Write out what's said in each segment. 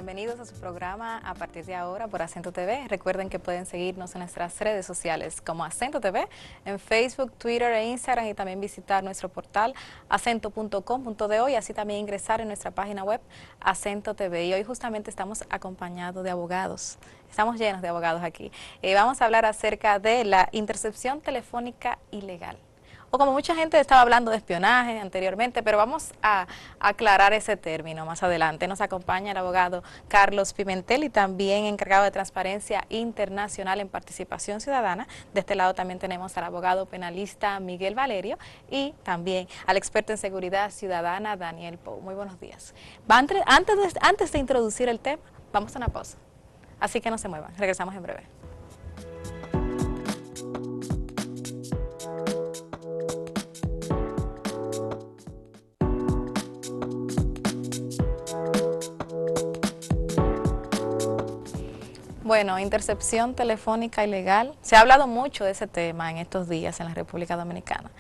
bienvenidos a su programa a partir de ahora por Acento TV. Recuerden que pueden seguirnos en nuestras redes sociales como Acento TV, en Facebook, Twitter e Instagram, y también visitar nuestro portal acento.com.do y así también ingresar en nuestra página web Acento TV. Y hoy justamente estamos acompañados de abogados. Estamos llenos de abogados aquí. Vamos a hablar acerca de la intercepción telefónica ilegal. O como mucha gente estaba hablando de espionaje anteriormente, pero vamos a aclarar ese término más adelante. Nos acompaña el abogado Carlos Pimentel y también encargado de Transparencia Internacional en Participación Ciudadana. De este lado también tenemos al abogado penalista Miguel Valerio y también al experto en seguridad ciudadana Daniel Pou. Muy buenos días. Antes de introducir el tema, vamos a una pausa. Así que no se muevan, regresamos en breve. Bueno, intercepción telefónica ilegal. Se ha hablado mucho de ese tema en estos días en la República Dominicana.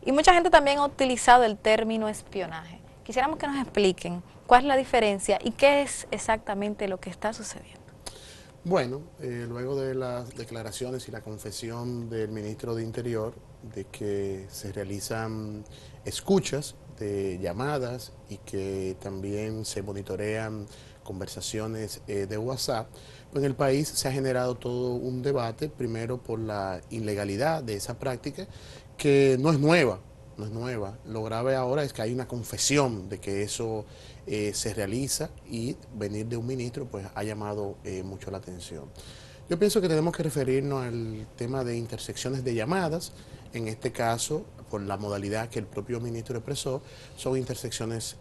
Y mucha gente también ha utilizado el término espionaje. Quisiéramos que nos expliquen cuál es la diferencia y qué es exactamente lo que está sucediendo. Bueno, luego de las declaraciones y la confesión del ministro de Interior de que se realizan escuchas de llamadas y que también se monitorean conversaciones de WhatsApp, pues en el país se ha generado todo un debate, primero por la ilegalidad de esa práctica, que no es nueva. Lo grave ahora es que hay una confesión de que eso se realiza y venir de un ministro pues ha llamado mucho la atención. Yo pienso que tenemos que referirnos al tema de intersecciones de llamadas. En este caso, por la modalidad que el propio ministro expresó, son intersecciones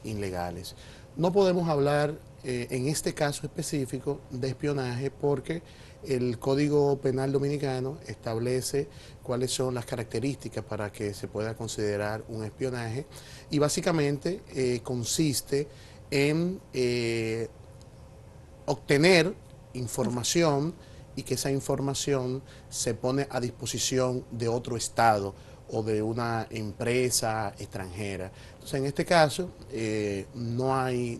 ilegales. No podemos hablar en este caso específico de espionaje porque el Código Penal Dominicano establece cuáles son las características para que se pueda considerar un espionaje y básicamente consiste en obtener información y que esa información se pone a disposición de otro estado o de una empresa extranjera. Entonces, en este caso, no hay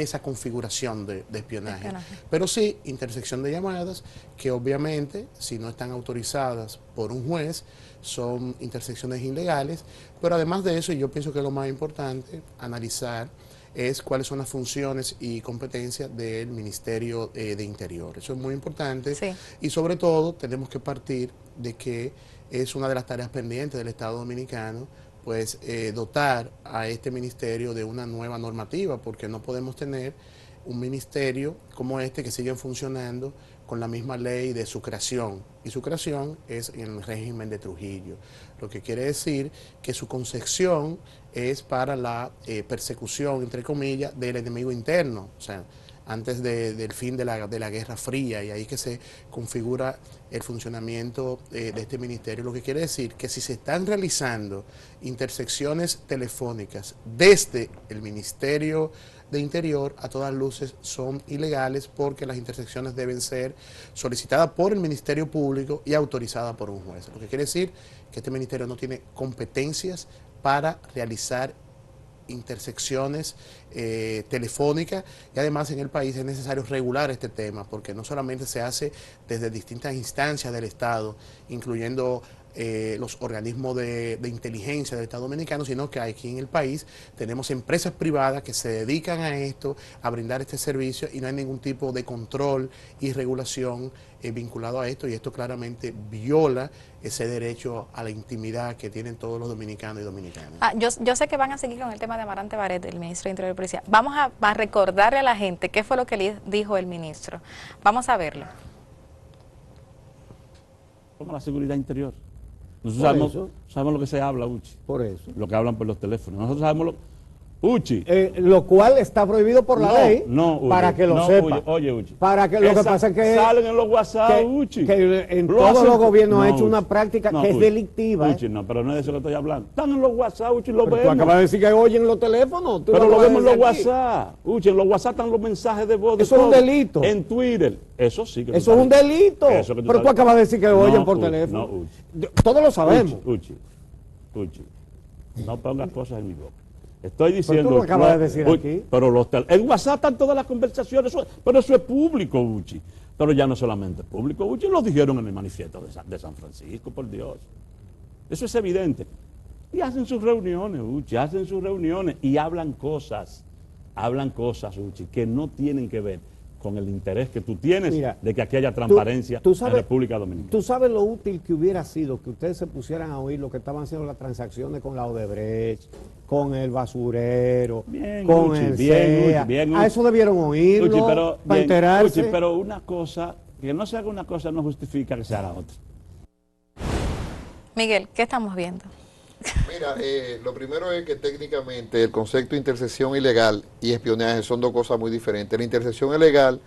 esa configuración de espionaje, pero sí intersección de llamadas, que obviamente, si no están autorizadas por un juez, son intersecciones ilegales, pero además de eso, y yo pienso que lo más importante, analizar es cuáles son las funciones y competencias del Ministerio de Interior. Eso es muy importante, sí. Y sobre todo tenemos que partir de que es una de las tareas pendientes del Estado Dominicano, pues dotar a este ministerio de una nueva normativa, porque no podemos tener un ministerio como este que sigue funcionando con la misma ley de su creación, y su creación es en el régimen de Trujillo, lo que quiere decir que su concepción es para la persecución, entre comillas, del enemigo interno, o sea, antes del fin de la Guerra Fría, y ahí que se configura el funcionamiento de este ministerio, lo que quiere decir que si se están realizando intersecciones telefónicas desde el Ministerio de Interior, a todas luces son ilegales porque las intersecciones deben ser solicitadas por el Ministerio Público y autorizadas por un juez, lo que quiere decir que este ministerio no tiene competencias para realizar intersecciones telefónicas, y además en el país es necesario regular este tema porque no solamente se hace desde distintas instancias del Estado, incluyendo los organismos de inteligencia del Estado Dominicano, sino que aquí en el país tenemos empresas privadas que se dedican a esto, a brindar este servicio, y no hay ningún tipo de control y regulación vinculado a esto, y esto claramente viola ese derecho a la intimidad que tienen todos los dominicanos y dominicanas. Yo sé que van a seguir con el tema de Amarante Barret, el ministro de Interior y Policía. Vamos a recordarle a la gente qué fue lo que le dijo el ministro. Vamos a verlo. Como la seguridad interior. Nosotros sabemos lo que se habla, Uchi. Por eso. Lo que hablan por los teléfonos. Nosotros sabemos Uchi. Lo cual está prohibido por la ley, para que lo sepa. Oye, Uchi. Para que lo que pasa es que salen en los WhatsApp, Uchi. Que en todos los gobiernos han hecho una práctica que es delictiva. Uchi, no, pero no es de eso que estoy hablando. Están en los WhatsApp, Uchi, lo vemos. Tú acabas de decir que oyen los teléfonos. Pero lo vemos en los WhatsApp. Uchi, en los WhatsApp están los mensajes de voz. Eso es un delito. En Twitter. Eso sí que eso es un delito. Pero tú acabas de decir que oyen por teléfono. No, Uchi. Todos lo sabemos. Uchi. No pongas cosas en mi boca. Estoy diciendo... Pero tú lo acabas de decir aquí. Pero en WhatsApp están todas las conversaciones, pero eso es público, Uchi. Pero ya no solamente público, Uchi, lo dijeron en el manifiesto de San Francisco, por Dios. Eso es evidente. Y hacen sus reuniones, Uchi, hacen sus reuniones y hablan cosas, Uchi, que no tienen que ver con el interés que tú tienes. Mira, de que aquí haya transparencia en República Dominicana. Tú sabes lo útil que hubiera sido que ustedes se pusieran a oír lo que estaban haciendo las transacciones con la Odebrecht, con el basurero, bien, con Uchi, el bien, CEA. Uchi, bien, a eso debieron oírlo, Uchi, pero, para enterarse. Uchi, pero una cosa, que no se haga una cosa no justifica que se haga otra. Miguel, ¿qué estamos viendo? Mira, lo primero es que técnicamente el concepto de intersección ilegal y espionaje son dos cosas muy diferentes. La intersección ilegal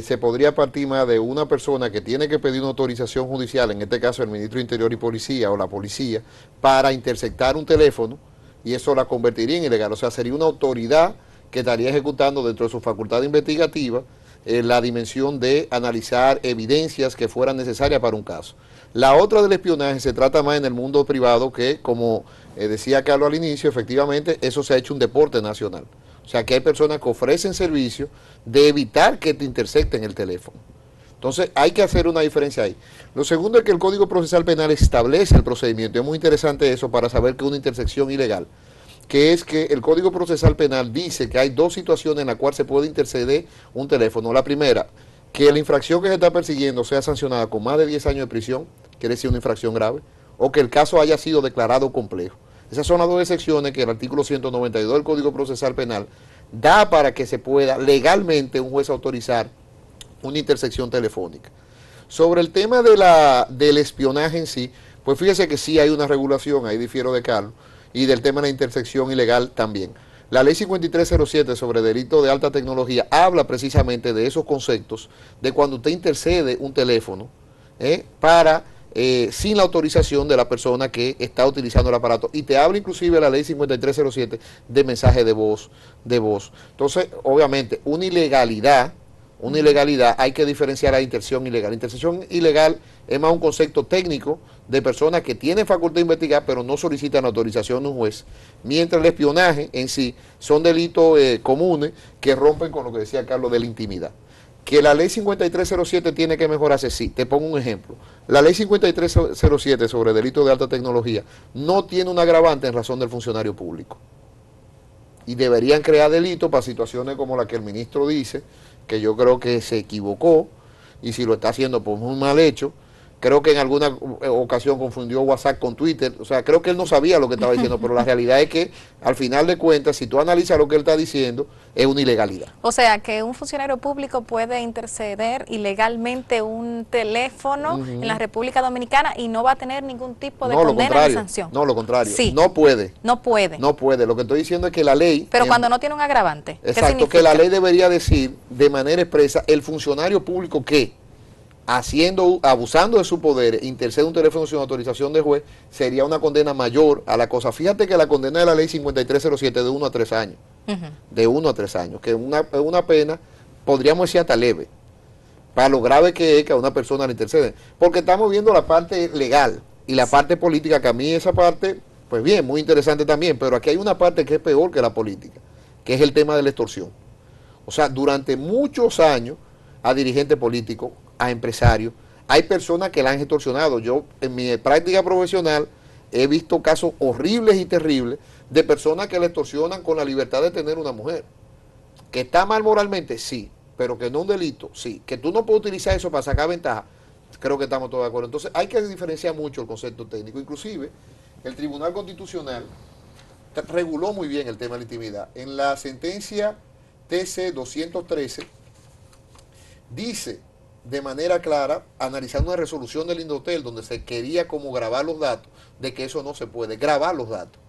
se podría partir más de una persona que tiene que pedir una autorización judicial, en este caso el ministro de Interior y Policía o la policía, para interceptar un teléfono, y eso la convertiría en ilegal. O sea, sería una autoridad que estaría ejecutando dentro de su facultad investigativa la dimensión de analizar evidencias que fueran necesarias para un caso. La otra del espionaje se trata más en el mundo privado que, como decía Carlos al inicio, efectivamente eso se ha hecho un deporte nacional. O sea, que hay personas que ofrecen servicios de evitar que te intercepten el teléfono. Entonces, hay que hacer una diferencia ahí. Lo segundo es que el Código Procesal Penal establece el procedimiento. Es muy interesante eso para saber que es una intersección ilegal, que es que el Código Procesal Penal dice que hay dos situaciones en las cuales se puede interceder un teléfono. La primera, que la infracción que se está persiguiendo sea sancionada con más de 10 años de prisión, quiere decir una infracción grave, o que el caso haya sido declarado complejo. Esas son las dos excepciones que el artículo 192 del Código Procesal Penal da para que se pueda legalmente un juez autorizar una intersección telefónica. Sobre el tema del espionaje en sí, pues fíjese que sí hay una regulación, ahí difiero de Carlos, y del tema de la intersección ilegal también. La ley 5307 sobre delito de alta tecnología habla precisamente de esos conceptos, de cuando usted intercede un teléfono sin la autorización de la persona que está utilizando el aparato. Y te habla inclusive la ley 5307 de mensaje de voz. Entonces, obviamente, una ilegalidad, hay que diferenciar a intersección ilegal. Intersección ilegal es más un concepto técnico de personas que tienen facultad de investigar pero no solicitan la autorización de un juez, mientras el espionaje en sí son delitos comunes que rompen con lo que decía Carlos de la intimidad. Que la ley 5307 tiene que mejorarse, sí. Te pongo un ejemplo. La ley 5307 sobre delitos de alta tecnología no tiene un agravante en razón del funcionario público. Y deberían crear delitos para situaciones como la que el ministro dice, que yo creo que se equivocó, y si lo está haciendo por muy mal hecho. Creo que en alguna ocasión confundió WhatsApp con Twitter. O sea, creo que él no sabía lo que estaba diciendo, pero la realidad es que, al final de cuentas, si tú analizas lo que él está diciendo, es una ilegalidad. O sea, que un funcionario público puede interceder ilegalmente un teléfono en la República Dominicana y no va a tener ningún tipo de condena ni sanción. No, lo contrario. Sí. No puede. No puede. No puede. Lo que estoy diciendo es que la ley... Pero cuando no tiene un agravante. Exacto, que la ley debería decir de manera expresa, el funcionario público que abusando de su poder, intercede un teléfono sin autorización de juez, sería una condena mayor a la cosa. Fíjate que la condena de la ley 5307 es de 1 a 3 años. De 1 a 3 años, que es una pena, podríamos decir hasta leve, para lo grave que es que a una persona le intercede. Porque estamos viendo la parte legal y la parte política, que a mí esa parte, pues bien, muy interesante también, pero aquí hay una parte que es peor que la política, que es el tema de la extorsión. O sea, durante muchos años, a dirigentes políticos, a empresarios, hay personas que la han extorsionado. Yo, en mi práctica profesional, he visto casos horribles y terribles de personas que le extorsionan con la libertad de tener una mujer. ¿Que está mal moralmente? Sí, pero que no un delito, sí. Que tú no puedes utilizar eso para sacar ventaja, creo que estamos todos de acuerdo. Entonces, hay que diferenciar mucho el concepto técnico. Inclusive, el Tribunal Constitucional reguló muy bien el tema de la intimidad. En la sentencia TC 213, dice de manera clara, analizando una resolución del Indotel donde se quería como grabar los datos, de que eso no se puede, grabar los datos.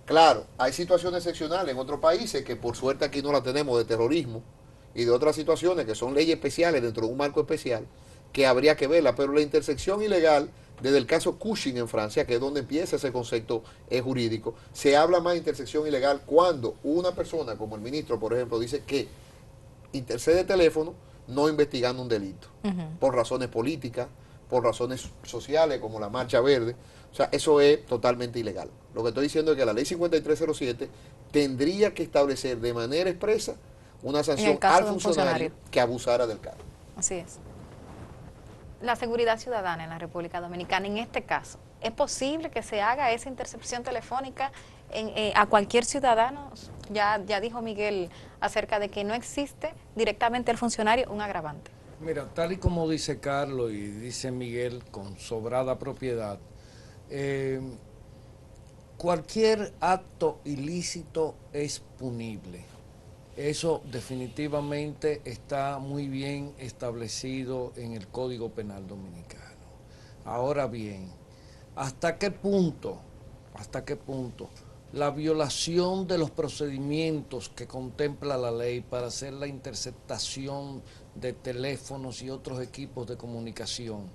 Claro, hay situaciones excepcionales en otros países que por suerte aquí no la tenemos, de terrorismo y de otras situaciones que son leyes especiales dentro de un marco especial, que habría que verla, pero la intersección ilegal, desde el caso Cushing en Francia, que es donde empieza ese concepto jurídico, se habla más de intersección ilegal cuando una persona, como el ministro, por ejemplo, dice que intercede teléfono, no investigando un delito, por razones políticas, por razones sociales como la Marcha Verde. O sea, eso es totalmente ilegal. Lo que estoy diciendo es que la ley 5307 tendría que establecer de manera expresa una sanción al funcionario que abusara del cargo. Así es. La seguridad ciudadana en la República Dominicana, en este caso, ¿es posible que se haga esa intercepción telefónica a cualquier ciudadano? Ya dijo Miguel acerca de que no existe directamente al funcionario un agravante. Mira, tal y como dice Carlos y dice Miguel con sobrada propiedad, cualquier acto ilícito es punible. Eso definitivamente está muy bien establecido en el Código Penal Dominicano. Ahora bien, ¿hasta qué punto la violación de los procedimientos que contempla la ley para hacer la interceptación de teléfonos y otros equipos de comunicación?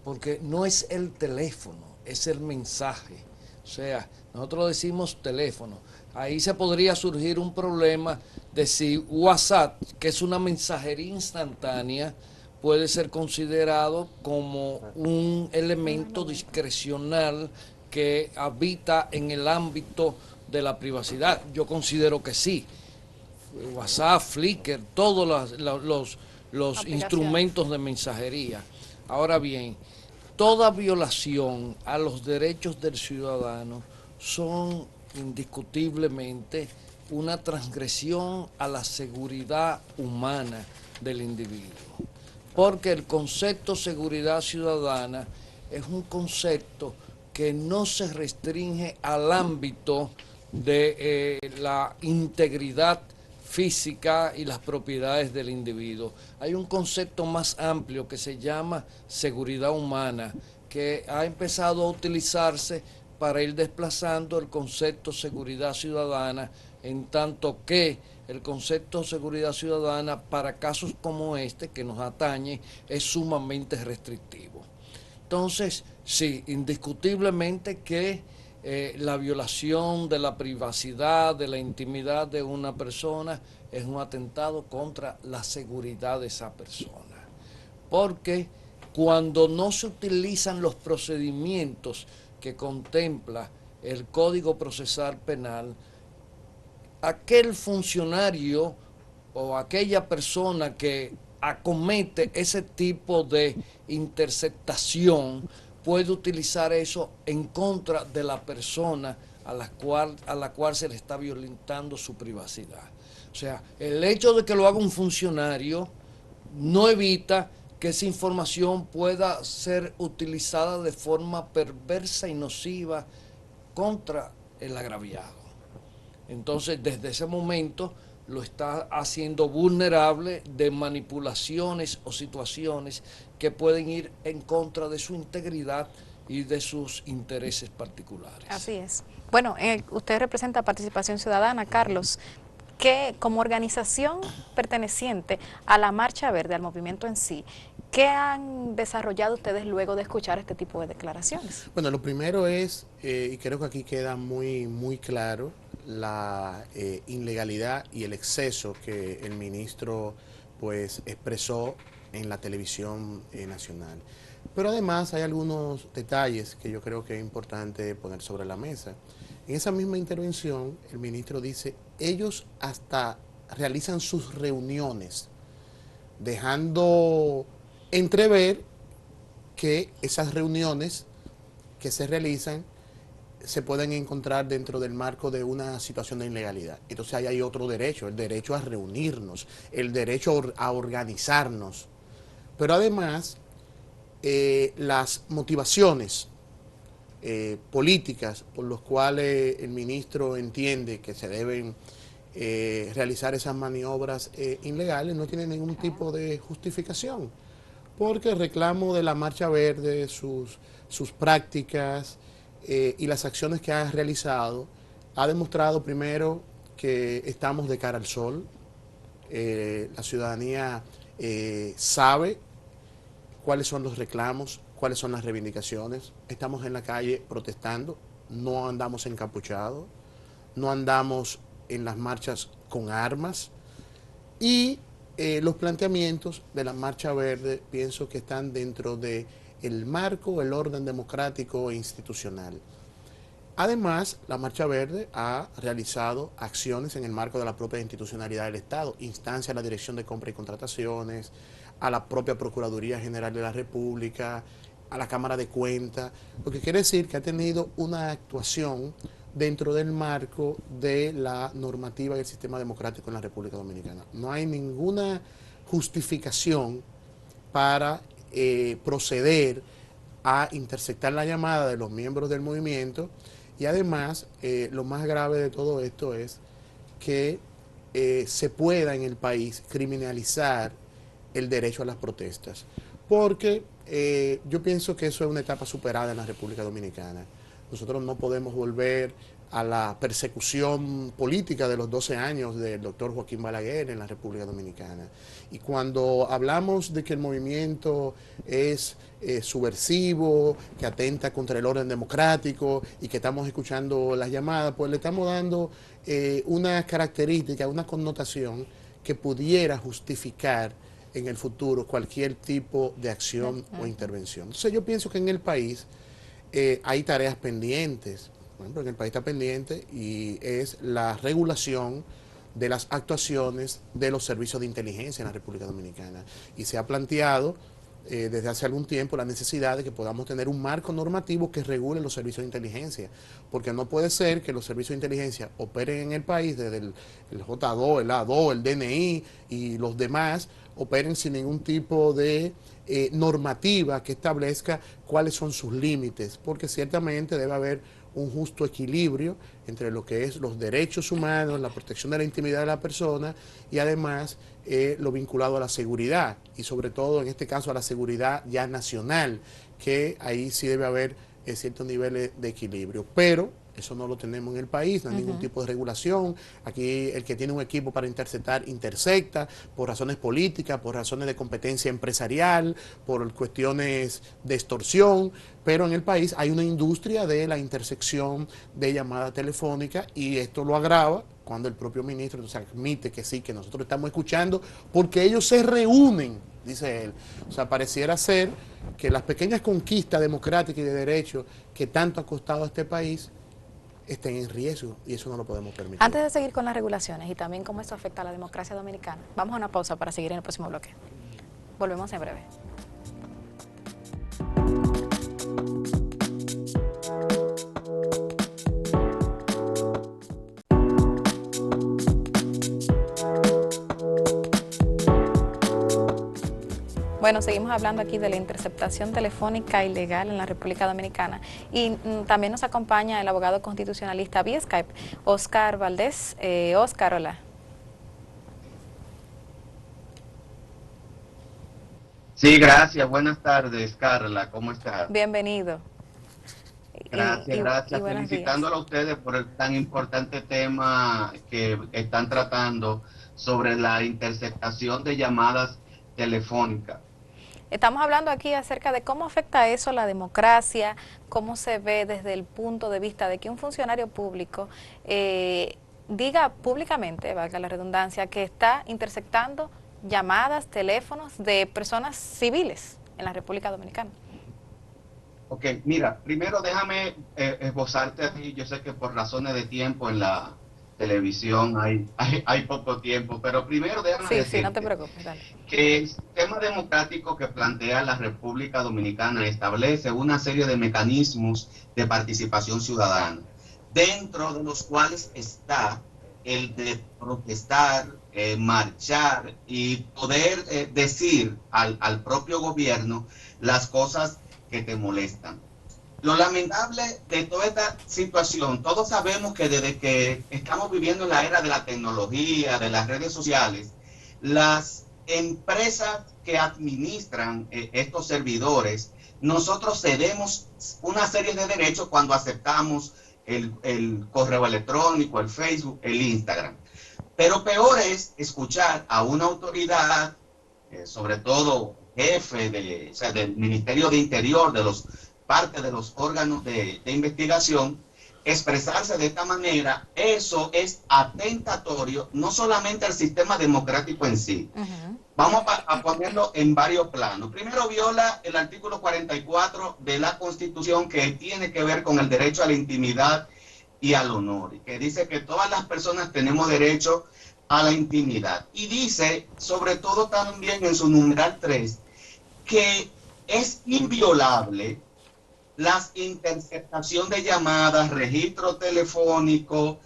Porque no es el teléfono, es el mensaje. O sea, nosotros decimos teléfono. Ahí se podría surgir un problema de si WhatsApp, que es una mensajería instantánea, puede ser considerado como un elemento discrecional que habita en el ámbito de la privacidad. Yo considero que sí. WhatsApp, Flickr, todos los instrumentos de mensajería. Ahora bien, toda violación a los derechos del ciudadano son indiscutiblemente una transgresión a la seguridad humana del individuo. Porque el concepto seguridad ciudadana es un concepto que no se restringe al ámbito de la integridad física y las propiedades del individuo. Hay un concepto más amplio que se llama seguridad humana, que ha empezado a utilizarse para ir desplazando el concepto seguridad ciudadana, en tanto que el concepto seguridad ciudadana para casos como este que nos atañe es sumamente restrictivo. Entonces, sí, indiscutiblemente que la violación de la privacidad, de la intimidad de una persona es un atentado contra la seguridad de esa persona. Porque cuando no se utilizan los procedimientos que contempla el Código Procesal Penal, aquel funcionario o aquella persona que acomete ese tipo de interceptación puede utilizar eso en contra de la persona a la cual se le está violentando su privacidad. O sea, el hecho de que lo haga un funcionario no evita que esa información pueda ser utilizada de forma perversa y nociva contra el agraviado. Entonces, desde ese momento lo está haciendo vulnerable de manipulaciones o situaciones que pueden ir en contra de su integridad y de sus intereses particulares. Así es. Bueno, usted representa Participación Ciudadana, Carlos, que como organización perteneciente a la Marcha Verde, al movimiento en sí, ¿qué han desarrollado ustedes luego de escuchar este tipo de declaraciones? Bueno, lo primero es, y creo que aquí queda muy claro, la ilegalidad y el exceso que el ministro pues expresó en la televisión nacional. Pero además hay algunos detalles que yo creo que es importante poner sobre la mesa. En esa misma intervención, el ministro dice, ellos hasta realizan sus reuniones, dejando entrever que esas reuniones que se realizan se pueden encontrar dentro del marco de una situación de ilegalidad. Entonces ahí hay otro derecho, el derecho a reunirnos, el derecho a organizarnos. Pero además, las motivaciones políticas por las cuales el ministro entiende que se deben realizar esas maniobras ilegales no tienen ningún tipo de justificación. Porque el reclamo de la Marcha Verde, sus prácticas, y las acciones que ha realizado, ha demostrado primero que estamos de cara al sol, la ciudadanía sabe cuáles son los reclamos, cuáles son las reivindicaciones, estamos en la calle protestando, no andamos encapuchados, no andamos en las marchas con armas y los planteamientos de la Marcha Verde pienso que están dentro de el marco, el orden democrático e institucional. Además, la Marcha Verde ha realizado acciones en el marco de la propia institucionalidad del Estado, instancia a la Dirección de Compra y Contrataciones, a la propia Procuraduría General de la República, a la Cámara de Cuentas, lo que quiere decir que ha tenido una actuación dentro del marco de la normativa del sistema democrático en la República Dominicana. No hay ninguna justificación para proceder a interceptar la llamada de los miembros del movimiento y además lo más grave de todo esto es que se pueda en el país criminalizar el derecho a las protestas, porque yo pienso que eso es una etapa superada en la República Dominicana. Nosotros no podemos volver a la persecución política de los 12 años del doctor Joaquín Balaguer en la República Dominicana. Y cuando hablamos de que el movimiento es subversivo, que atenta contra el orden democrático y que estamos escuchando las llamadas, pues le estamos dando una característica, una connotación que pudiera justificar en el futuro cualquier tipo de acción o intervención. Entonces yo pienso que en el país hay tareas pendientes. Por ejemplo, en el país está pendiente y es la regulación de las actuaciones de los servicios de inteligencia en la República Dominicana. Y se ha planteado desde hace algún tiempo la necesidad de que podamos tener un marco normativo que regule los servicios de inteligencia, porque no puede ser que los servicios de inteligencia operen en el país, desde el J2, el A2, el DNI y los demás, operen sin ningún tipo de normativa que establezca cuáles son sus límites, porque ciertamente debe haber un justo equilibrio entre lo que es los derechos humanos, la protección de la intimidad de la persona y además lo vinculado a la seguridad y sobre todo en este caso a la seguridad ya nacional, que ahí sí debe haber ciertos niveles de equilibrio, pero eso no lo tenemos en el país, no hay ningún tipo de regulación. Aquí el que tiene un equipo para interceptar, intercepta por razones políticas, por razones de competencia empresarial, por cuestiones de extorsión, pero en el país hay una industria de la intercepción de llamadas telefónicas y esto lo agrava cuando el propio ministro entonces admite que sí, que nosotros estamos escuchando porque ellos se reúnen, dice él. O sea, pareciera ser que las pequeñas conquistas democráticas y de derechos que tanto ha costado a este país estén en riesgo y eso no lo podemos permitir. Antes de seguir con las regulaciones y también cómo esto afecta a la democracia dominicana, vamos a una pausa para seguir en el próximo bloque. Volvemos en breve. Bueno, seguimos hablando aquí de la interceptación telefónica ilegal en la República Dominicana y también nos acompaña el abogado constitucionalista vía Skype, Oscar Valdés. Oscar, hola. Sí, gracias. Buenas tardes, Carla. ¿Cómo estás? Bienvenido. Gracias. Felicitándolo a ustedes por el tan importante tema que están tratando sobre la interceptación de llamadas telefónicas. Estamos hablando aquí acerca de cómo afecta eso a la democracia, cómo se ve desde el punto de vista de que un funcionario público diga públicamente, valga la redundancia, que está interceptando llamadas, teléfonos de personas civiles en la República Dominicana. Ok, mira, primero déjame esbozarte a ti. Yo sé que por razones de tiempo en la televisión hay poco tiempo, pero primero déjame decirte sí, no te preocupes, dale. Que el sistema democrático que plantea la República Dominicana establece una serie de mecanismos de participación ciudadana, dentro de los cuales está el de protestar, marchar y poder decir al propio gobierno las cosas que te molestan. Lo lamentable de toda esta situación, todos sabemos que desde que estamos viviendo en la era de la tecnología, de las redes sociales, las empresas que administran estos servidores, nosotros cedemos una serie de derechos cuando aceptamos el correo electrónico, el Facebook, el Instagram. Pero peor es escuchar a una autoridad, sobre todo jefe del Ministerio de Interior, de los parte de los órganos de investigación, expresarse de esta manera. Eso es atentatorio no solamente al sistema democrático en sí, Vamos a ponerlo en varios planos. Primero, viola el artículo 44 de la Constitución, que tiene que ver con el derecho a la intimidad y al honor, que dice que todas las personas tenemos derecho a la intimidad. Y dice, sobre todo también en su numeral 3, que es inviolable la interceptación de llamadas, registro telefónico,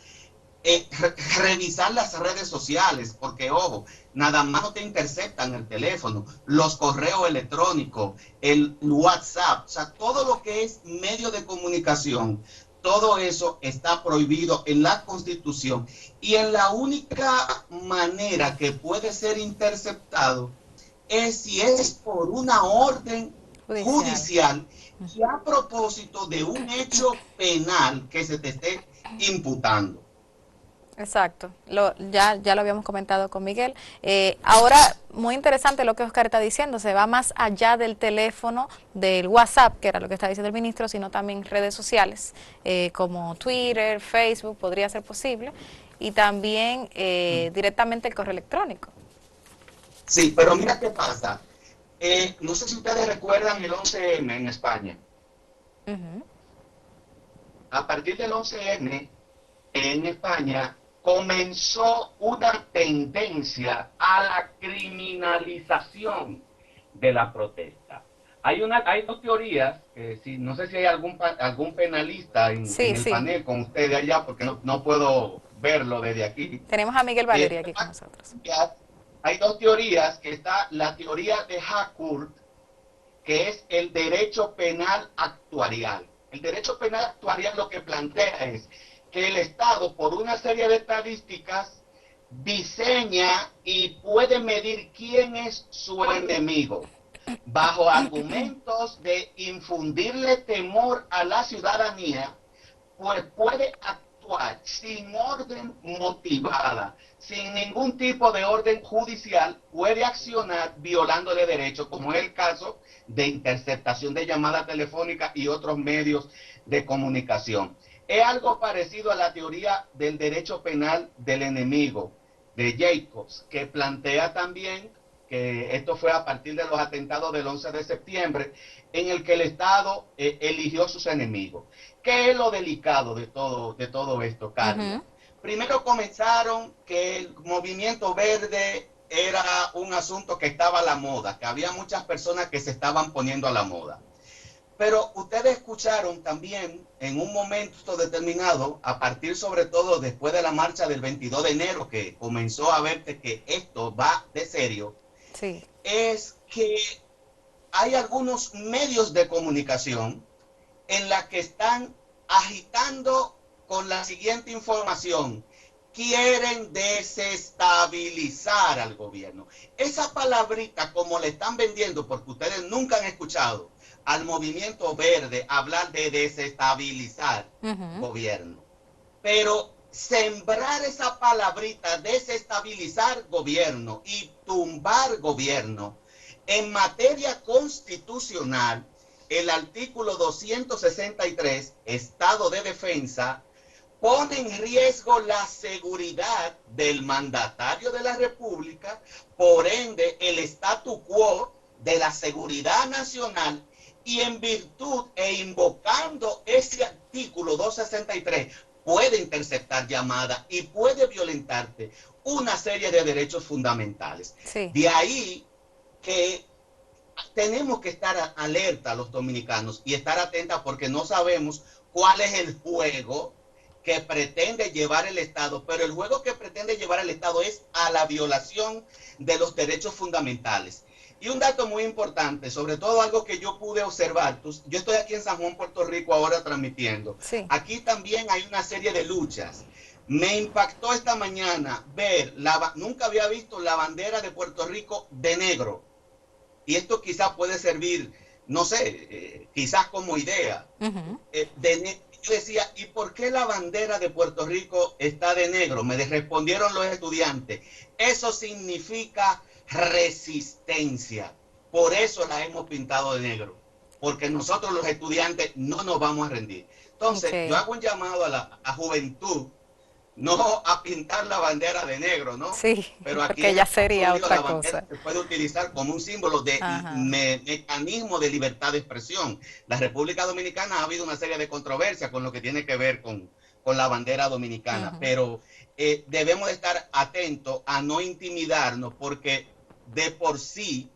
revisar las redes sociales, porque ojo, nada más no te interceptan el teléfono, los correos electrónicos, el WhatsApp, o sea, todo lo que es medio de comunicación, todo eso está prohibido en la Constitución, y en la única manera que puede ser interceptado es si es por una orden judicial y a propósito de un hecho penal que se te esté imputando. Exacto, ya lo habíamos comentado con Miguel. Ahora, muy interesante lo que Oscar está diciendo, se va más allá del teléfono, del WhatsApp, que era lo que está diciendo el ministro, sino también redes sociales, como Twitter, Facebook, podría ser posible, y también directamente el correo electrónico. Sí, pero mira qué pasa. No sé si ustedes recuerdan el 11M en España. A partir del 11M, en España, comenzó una tendencia a la criminalización de la protesta. Hay dos teorías, no sé si hay algún penalista en el panel con ustedes allá, porque no puedo verlo desde aquí. Tenemos a Miguel Valeria aquí con nosotros. Hay dos teorías, que está la teoría de Harcourt, que es el derecho penal actuarial. El derecho penal actuarial lo que plantea es que el Estado, por una serie de estadísticas, diseña y puede medir quién es su enemigo, bajo argumentos de infundirle temor a la ciudadanía, pues puede actuar sin orden motivada, sin ningún tipo de orden judicial, puede accionar violándole derechos, como es el caso de interceptación de llamadas telefónicas y otros medios de comunicación. Es algo parecido a la teoría del derecho penal del enemigo de Jacobs, que plantea también que esto fue a partir de los atentados del 11 de septiembre, en el que el Estado eligió sus enemigos. ¿Qué es lo delicado de todo esto, Carlos? Primero comenzaron que el movimiento verde era un asunto que estaba a la moda, que había muchas personas que se estaban poniendo a la moda. Pero ustedes escucharon también en un momento determinado, a partir sobre todo después de la marcha del 22 de enero, que comenzó a verse que esto va de serio, es que hay algunos medios de comunicación en la que están agitando con la siguiente información: quieren desestabilizar al gobierno. Esa palabrita, como le están vendiendo, porque ustedes nunca han escuchado al movimiento verde hablar de desestabilizar gobierno, pero sembrar esa palabrita, desestabilizar gobierno y tumbar gobierno, en materia constitucional, el artículo 263, Estado de Defensa, pone en riesgo la seguridad del mandatario de la República, por ende el statu quo de la seguridad nacional, y en virtud e invocando ese artículo 263 puede interceptar llamadas y puede violentarte una serie de derechos fundamentales. De ahí que tenemos que estar alerta los dominicanos y estar atentas, porque no sabemos cuál es el juego que pretende llevar el Estado, pero el juego que pretende llevar el Estado es a la violación de los derechos fundamentales. Y un dato muy importante, sobre todo algo que yo pude observar, yo estoy aquí en San Juan, Puerto Rico, ahora transmitiendo. Aquí también hay una serie de luchas. Me impactó esta mañana ver, nunca había visto la bandera de Puerto Rico de negro. Y esto quizás puede servir, no sé, quizás como idea. Yo decía, ¿y por qué la bandera de Puerto Rico está de negro? Me respondieron los estudiantes, eso significa resistencia. Por eso la hemos pintado de negro, porque nosotros los estudiantes no nos vamos a rendir. Entonces, yo hago un llamado a la juventud no a pintar la bandera de negro, ¿no? Sí, pero aquí porque en ya Estados sería Unidos otra la bandera cosa. se puede utilizar como un símbolo de Ajá. mecanismo de libertad de expresión. La República Dominicana ha habido una serie de controversias con lo que tiene que ver con la bandera dominicana, Ujú. pero debemos de estar atentos a no intimidarnos porque de por sí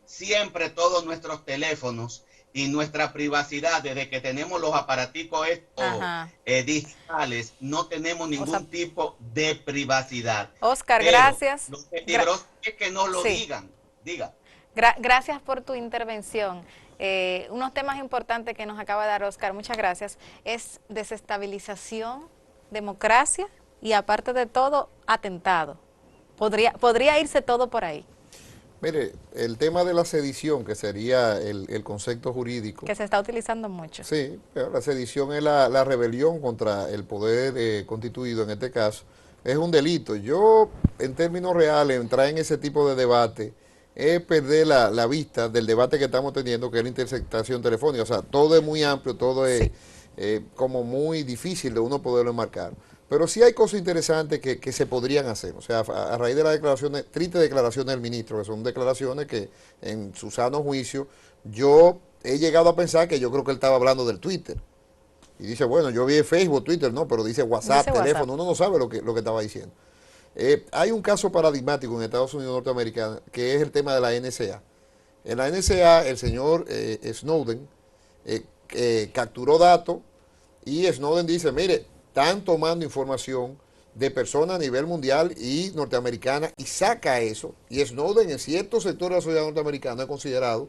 siempre todos nuestros teléfonos y nuestra privacidad, desde que tenemos los aparaticos estos Ajá. digitales, no tenemos O sea, ningún tipo de privacidad. Oscar, Pero gracias. lo peligroso es que no lo Sí. digan. Diga. Gracias por tu intervención. Unos temas importantes que nos acaba de dar Oscar, muchas gracias, es desestabilización, democracia y aparte de todo, atentado. Podría irse todo por ahí, Mire, el tema de la sedición, que sería el concepto jurídico, que se está utilizando mucho. sí, pero la sedición es la rebelión contra el poder constituido, en este caso, es un delito. Yo, en términos reales, entrar en ese tipo de debate es perder la vista del debate que estamos teniendo, que es la interceptación telefónica. O sea, todo es muy amplio, todo es Sí. como muy difícil de uno poderlo enmarcar. Pero sí hay cosas interesantes que se podrían hacer. O sea, a raíz de las declaraciones, tristes declaraciones del ministro, que son declaraciones que en su sano juicio, yo he llegado a pensar que yo creo que él estaba hablando del Twitter. Y dice, bueno, yo vi Facebook, Twitter, no, pero dice WhatsApp, Dice WhatsApp. teléfono, uno no sabe lo que estaba diciendo. Hay un caso paradigmático en Estados Unidos norteamericanos, que es el tema de la NSA. En la NSA, el señor Snowden capturó datos y Snowden dice, mire, están tomando información de personas a nivel mundial y norteamericana y saca eso. Y Snowden en ciertos sectores de la sociedad norteamericana es considerado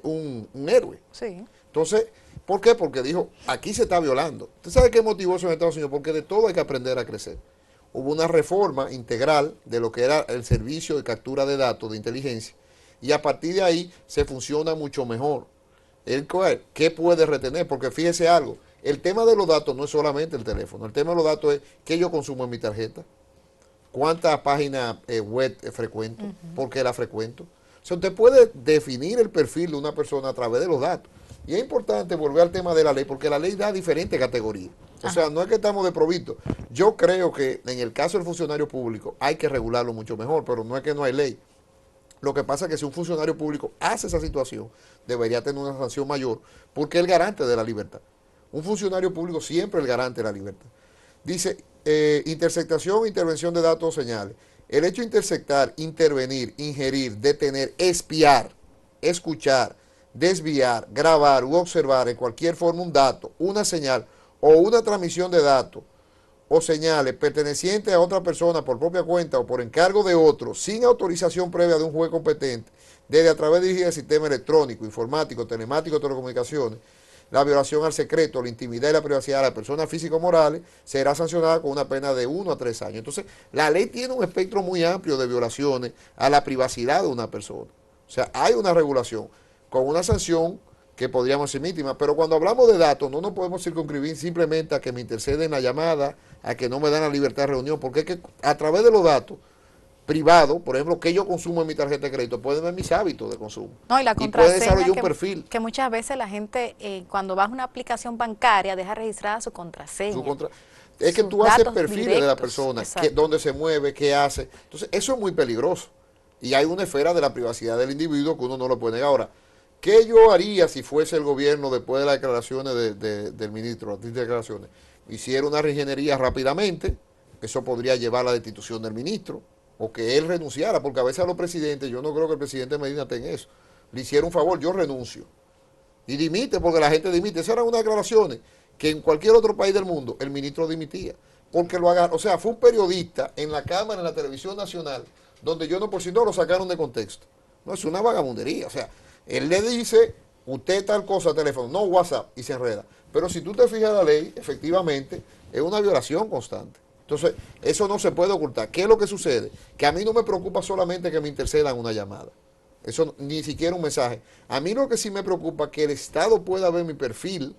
un héroe. Sí. Entonces, ¿por qué? Porque dijo, aquí se está violando. ¿Usted sabe qué motivó eso en Estados Unidos? Porque de todo hay que aprender a crecer. Hubo una reforma integral de lo que era el servicio de captura de datos de inteligencia y a partir de ahí se funciona mucho mejor. ¿Qué puede retener? Porque fíjese algo, el tema de los datos no es solamente el teléfono, el tema de los datos es qué yo consumo en mi tarjeta, cuántas páginas web frecuento, por qué la frecuento. O sea, usted puede definir el perfil de una persona a través de los datos. Y es importante volver al tema de la ley, porque la ley da diferentes categorías. O sea, no es que estamos desprovistos. Yo creo que en el caso del funcionario público hay que regularlo mucho mejor, pero no es que no hay ley. Lo que pasa es que si un funcionario público hace esa situación, debería tener una sanción mayor, porque es el garante de la libertad. Un funcionario público siempre es el garante de la libertad. Dice, interceptación, intervención de datos o señales. El hecho de interceptar, intervenir, ingerir, detener, espiar, escuchar, desviar, grabar u observar en cualquier forma un dato, una señal o una transmisión de datos o señales pertenecientes a otra persona por propia cuenta o por encargo de otro, sin autorización previa de un juez competente, desde a través de sistema electrónico, informático, telemático, telecomunicaciones, la violación al secreto, la intimidad y la privacidad de las personas físicas o morales será sancionada con una pena de 1 a 3 años. Entonces, la ley tiene un espectro muy amplio de violaciones a la privacidad de una persona. O sea, hay una regulación con una sanción que podríamos ser víctimas, pero cuando hablamos de datos no nos podemos circunscribir simplemente a que me interceden la llamada, a que no me dan la libertad de reunión, porque es que a través de los datos privados, por ejemplo, que yo consumo en mi tarjeta de crédito, pueden ver mis hábitos de consumo. No, y la puede contraseña desarrollar un perfil. que muchas veces la gente cuando va a una aplicación bancaria deja registrada su contraseña. Es que sus tú haces datos perfiles de la directos, persona, exacto. dónde se mueve, qué hace. Entonces, eso es muy peligroso. Y hay una esfera de la privacidad del individuo que uno no lo puede negar. Ahora, ¿qué yo haría si fuese el gobierno después de las declaraciones del ministro, las declaraciones? Hiciera una reingeniería rápidamente, eso podría llevar a la destitución del ministro, o que él renunciara, porque a veces a los presidentes, yo no creo que el presidente Medina tenga eso. Le hiciera un favor, yo renuncio. Y dimite, porque la gente dimite. Esas eran unas declaraciones que en cualquier otro país del mundo el ministro dimitía. Porque lo haga, o sea, fue un periodista en la Cámara, en la Televisión Nacional, donde yo no, por si no, lo sacaron de contexto. No, es una vagabundería. O sea, él le dice, usted tal cosa, teléfono, no WhatsApp, y se enreda. Pero si tú te fijas la ley, efectivamente, es una violación constante. Entonces, eso no se puede ocultar. ¿Qué es lo que sucede? Que a mí no me preocupa solamente que me intercedan una llamada. Eso ni siquiera un mensaje. A mí lo que sí me preocupa es que el Estado pueda ver mi perfil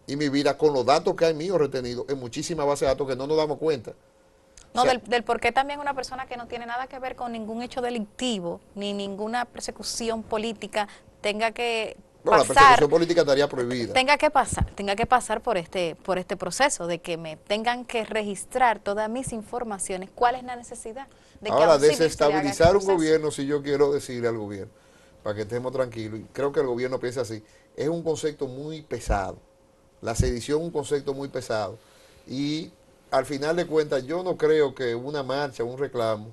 y mi vida con los datos que hay míos retenidos en muchísimas bases de datos que no nos damos cuenta. No, O sea, del por qué también una persona que no tiene nada que ver con ningún hecho delictivo, ni ninguna persecución política, tenga que No, la persecución política estaría prohibida. tenga que pasar por este proceso de que me tengan que registrar todas mis informaciones. ¿Cuál es la necesidad de que Ahora, a un civil se le haga desestabilizar este un proceso? gobierno, si yo quiero decirle al gobierno, para que estemos tranquilos, y creo que el gobierno piensa así, es un concepto muy pesado. La sedición es un concepto muy pesado. Y al final de cuentas, yo no creo que una marcha, un reclamo,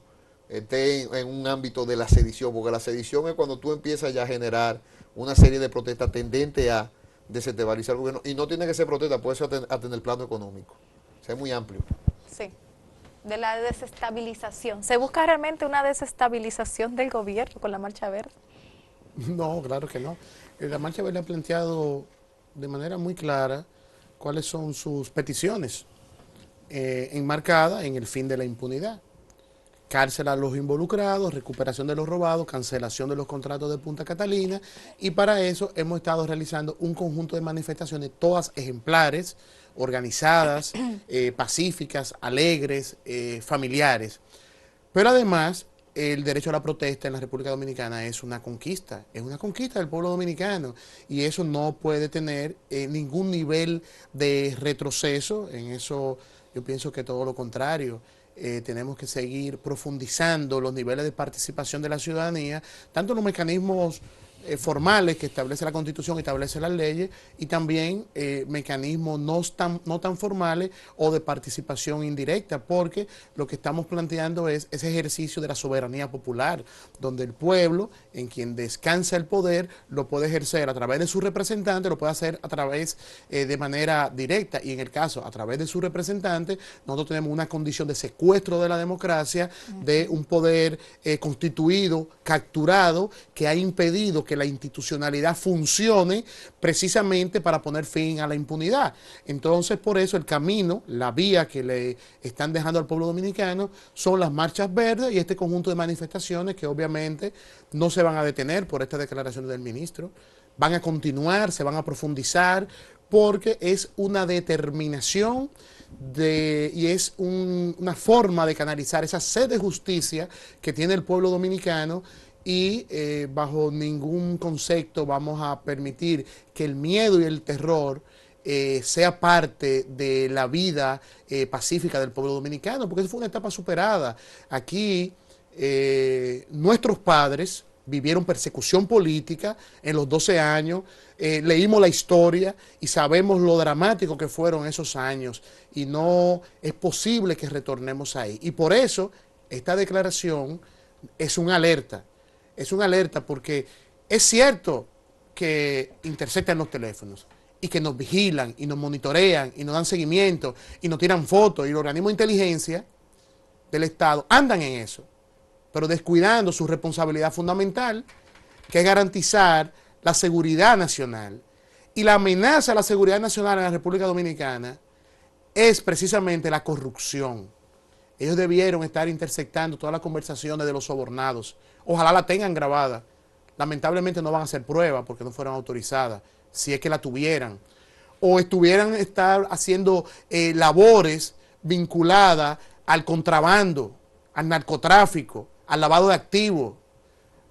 esté en un ámbito de la sedición, porque la sedición es cuando tú empiezas ya a generar una serie de protestas tendentes a desestabilizar el gobierno. Y no tiene que ser protesta, puede ser hasta en el plano económico. O sea, es muy amplio. Sí, de la desestabilización. ¿Se busca realmente una desestabilización del gobierno con la Marcha Verde? No, claro que no. La Marcha Verde ha planteado de manera muy clara cuáles son sus peticiones, enmarcadas en el fin de la impunidad. Cárcel a los involucrados, recuperación de los robados, cancelación de los contratos de Punta Catalina, y para eso hemos estado realizando un conjunto de manifestaciones, todas ejemplares, organizadas, pacíficas, alegres, familiares. Pero además, el derecho a la protesta en la República Dominicana es una conquista del pueblo dominicano, y eso no puede tener ningún nivel de retroceso. En eso yo pienso que todo lo contrario. Tenemos que seguir profundizando los niveles de participación de la ciudadanía, tanto en los mecanismos formales que establece la Constitución y establece las leyes, y también mecanismos no tan formales o de participación indirecta, porque lo que estamos planteando es ese ejercicio de la soberanía popular, donde el pueblo, en quien descansa el poder, lo puede ejercer a través de sus representantes, lo puede hacer a través de manera directa, y en el caso a través de sus representantes, nosotros tenemos una condición de secuestro de la democracia, de un poder constituido, capturado, que ha impedido que la institucionalidad funcione precisamente para poner fin a la impunidad. Entonces, por eso el camino, la vía que le están dejando al pueblo dominicano son las marchas verdes y este conjunto de manifestaciones que obviamente no se van a detener por estas declaraciones del ministro, van a continuar, se van a profundizar, porque es una determinación y es una forma de canalizar esa sed de justicia que tiene el pueblo dominicano, y bajo ningún concepto vamos a permitir que el miedo y el terror sea parte de la vida pacífica del pueblo dominicano, porque esa fue una etapa superada. Aquí nuestros padres vivieron persecución política en los 12 años, leímos la historia y sabemos lo dramático que fueron esos años, y no es posible que retornemos ahí. Y por eso esta declaración es una alerta porque es cierto que interceptan los teléfonos y que nos vigilan y nos monitorean y nos dan seguimiento y nos tiran fotos, y los organismos de inteligencia del Estado andan en eso, pero descuidando su responsabilidad fundamental, que es garantizar la seguridad nacional. Y la amenaza a la seguridad nacional en la República Dominicana es precisamente la corrupción. Ellos debieron estar interceptando todas las conversaciones de los sobornados. Ojalá la tengan grabada. Lamentablemente no van a hacer pruebas porque no fueron autorizadas, si es que la tuvieran. O estar haciendo labores vinculadas al contrabando, al narcotráfico, al lavado de activos,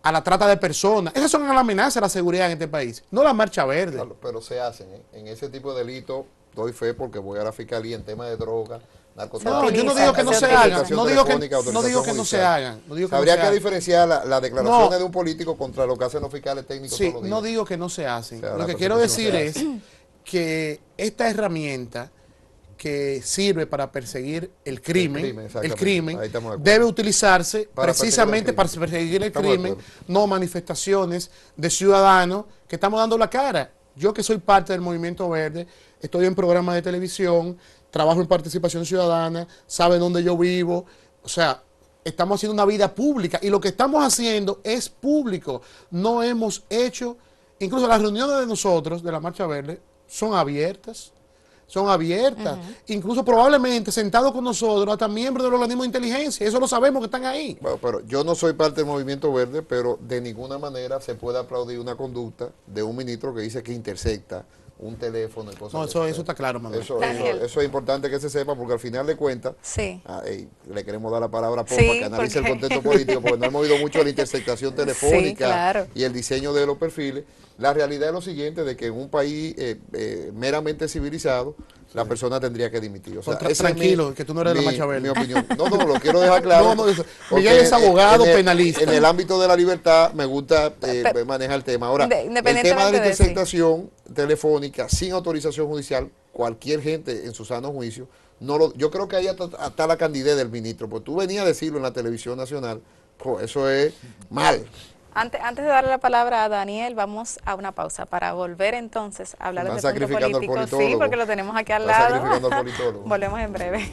a la trata de personas. Esas son las amenazas a la seguridad en este país, no la Marcha Verde. Claro, pero se hacen, en ese tipo de delitos, doy fe porque voy a la fiscalía en tema de droga, narcotráfico. No, yo no digo que no se hagan, no digo que no se hagan. Habría que diferenciar las declaraciones de un político contra lo que hacen los fiscales técnicos. Sí, no digo que no se hacen. Lo que quiero decir es que esta herramienta que sirve para perseguir el crimen debe utilizarse precisamente para perseguir el crimen, no manifestaciones de ciudadanos que estamos dando la cara. Yo, que soy parte del Movimiento Verde, estoy en programas de televisión, trabajo en participación ciudadana, sabe dónde yo vivo, o sea, estamos haciendo una vida pública, y lo que estamos haciendo es público. No hemos hecho, incluso las reuniones de nosotros, de la Marcha Verde, son abiertas, incluso probablemente sentados con nosotros hasta miembros del organismo de inteligencia, eso lo sabemos que están ahí. Bueno, pero yo no soy parte del Movimiento Verde, pero de ninguna manera se puede aplaudir una conducta de un ministro que dice que intercepta un teléfono y cosas No, de eso está claro, Manuel. Daniel. eso es importante que se sepa, porque al final de cuentas, Sí. le queremos dar la palabra a Paul Sí, para que analice el porque- contexto político, porque no hemos oído mucho de la interceptación telefónica Sí, claro. y el diseño de los perfiles. La realidad es lo siguiente, de que en un país meramente civilizado, la persona tendría que dimitir. O sea, esa es tranquilo, que tú no eres de la Machabel. mi opinión. No, lo quiero dejar claro. No, eso. porque Miguel es abogado en el- penalista. En el ámbito de la libertad me gusta manejar el tema. Ahora, el tema de la Independientemente de interceptación telefónica sin autorización judicial, cualquier gente en su sano juicio, yo creo que ahí está la candidez del ministro, porque tú venías a decirlo en la televisión nacional, pues eso es mal. Antes de darle la palabra a Daniel, vamos a una pausa para volver entonces a hablar de Están este punto sacrificando al político. Sí, politólogo. porque lo tenemos aquí al Están lado. sacrificando al politólogo. Volvemos en breve.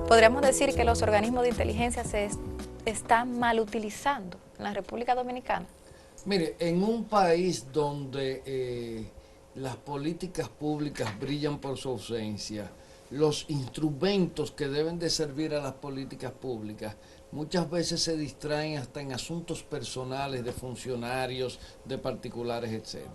Podríamos decir que los organismos de inteligencia se están mal utilizando en la República Dominicana. Mire, en un país donde las políticas públicas brillan por su ausencia, los instrumentos que deben de servir a las políticas públicas muchas veces se distraen hasta en asuntos personales de funcionarios, de particulares, etc.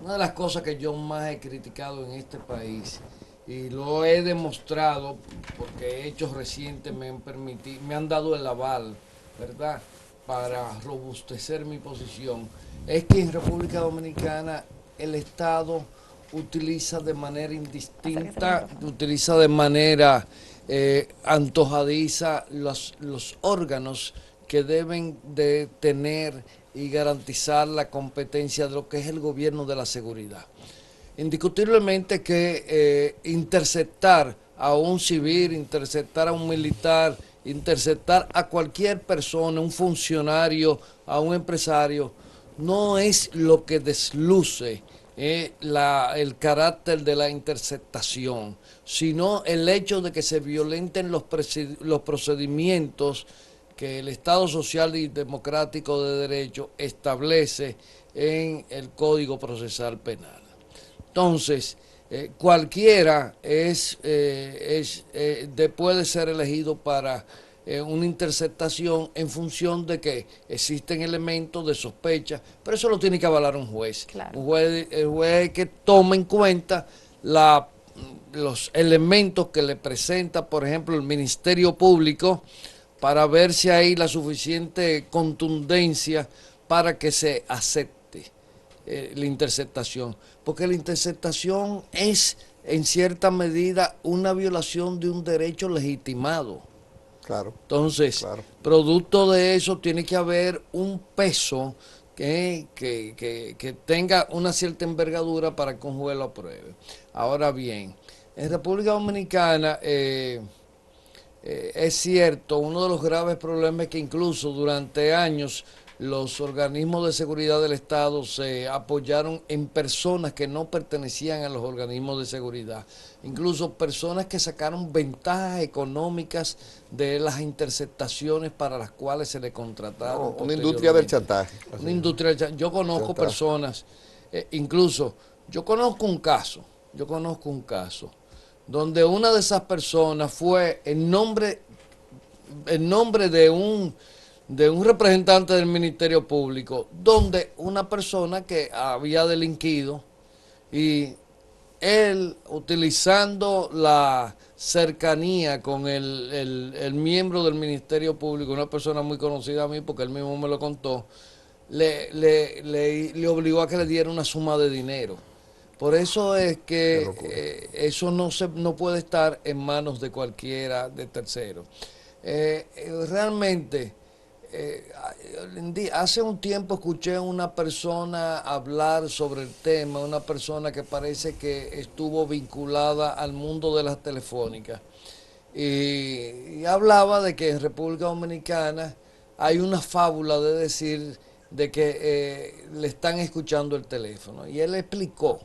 Una de las cosas que yo más he criticado en este país, y lo he demostrado porque hechos recientes me han dado el aval, ¿verdad?, para robustecer mi posición, es que en República Dominicana el Estado utiliza de manera indistinta, utiliza de manera antojadiza los órganos que deben de tener y garantizar la competencia de lo que es el gobierno de la seguridad. Indiscutiblemente que interceptar a un civil, interceptar a un militar, interceptar a cualquier persona, un funcionario, a un empresario, no es lo que desluce el carácter de la interceptación, sino el hecho de que se violenten los procedimientos que el Estado Social y Democrático de Derecho establece en el Código Procesal Penal. Entonces, cualquiera puede ser elegido para una interceptación en función de que existen elementos de sospecha, pero eso lo tiene que avalar un juez. Claro. El juez que tome en cuenta los elementos que le presenta, por ejemplo, el Ministerio Público, para ver si hay la suficiente contundencia para que se acepte la interceptación, porque la interceptación es en cierta medida una violación de un derecho legitimado. Claro. Entonces, Claro. Producto de eso tiene que haber un peso que tenga una cierta envergadura para que un juez lo apruebe. Ahora bien, en República Dominicana es cierto, uno de los graves problemas es que incluso durante años los organismos de seguridad del Estado se apoyaron en personas que no pertenecían a los organismos de seguridad, incluso personas que sacaron ventajas económicas de las interceptaciones para las cuales se le contrataron. Una industria del chantaje. Una industria del chantaje. Yo conozco Chantaje. personas, incluso yo conozco un caso donde una de esas personas fue en nombre de un representante del Ministerio Público, donde una persona que había delinquido y él, utilizando la cercanía con el miembro del Ministerio Público, una persona muy conocida a mí porque él mismo me lo contó, le obligó a que le diera una suma de dinero. Por eso es que eso no puede estar en manos de cualquiera de terceros. Realmente, hace un tiempo escuché a una persona hablar sobre el tema, una persona que parece que estuvo vinculada al mundo de las telefónicas, y hablaba de que en República Dominicana hay una fábula de decir de que le están escuchando el teléfono, y él explicó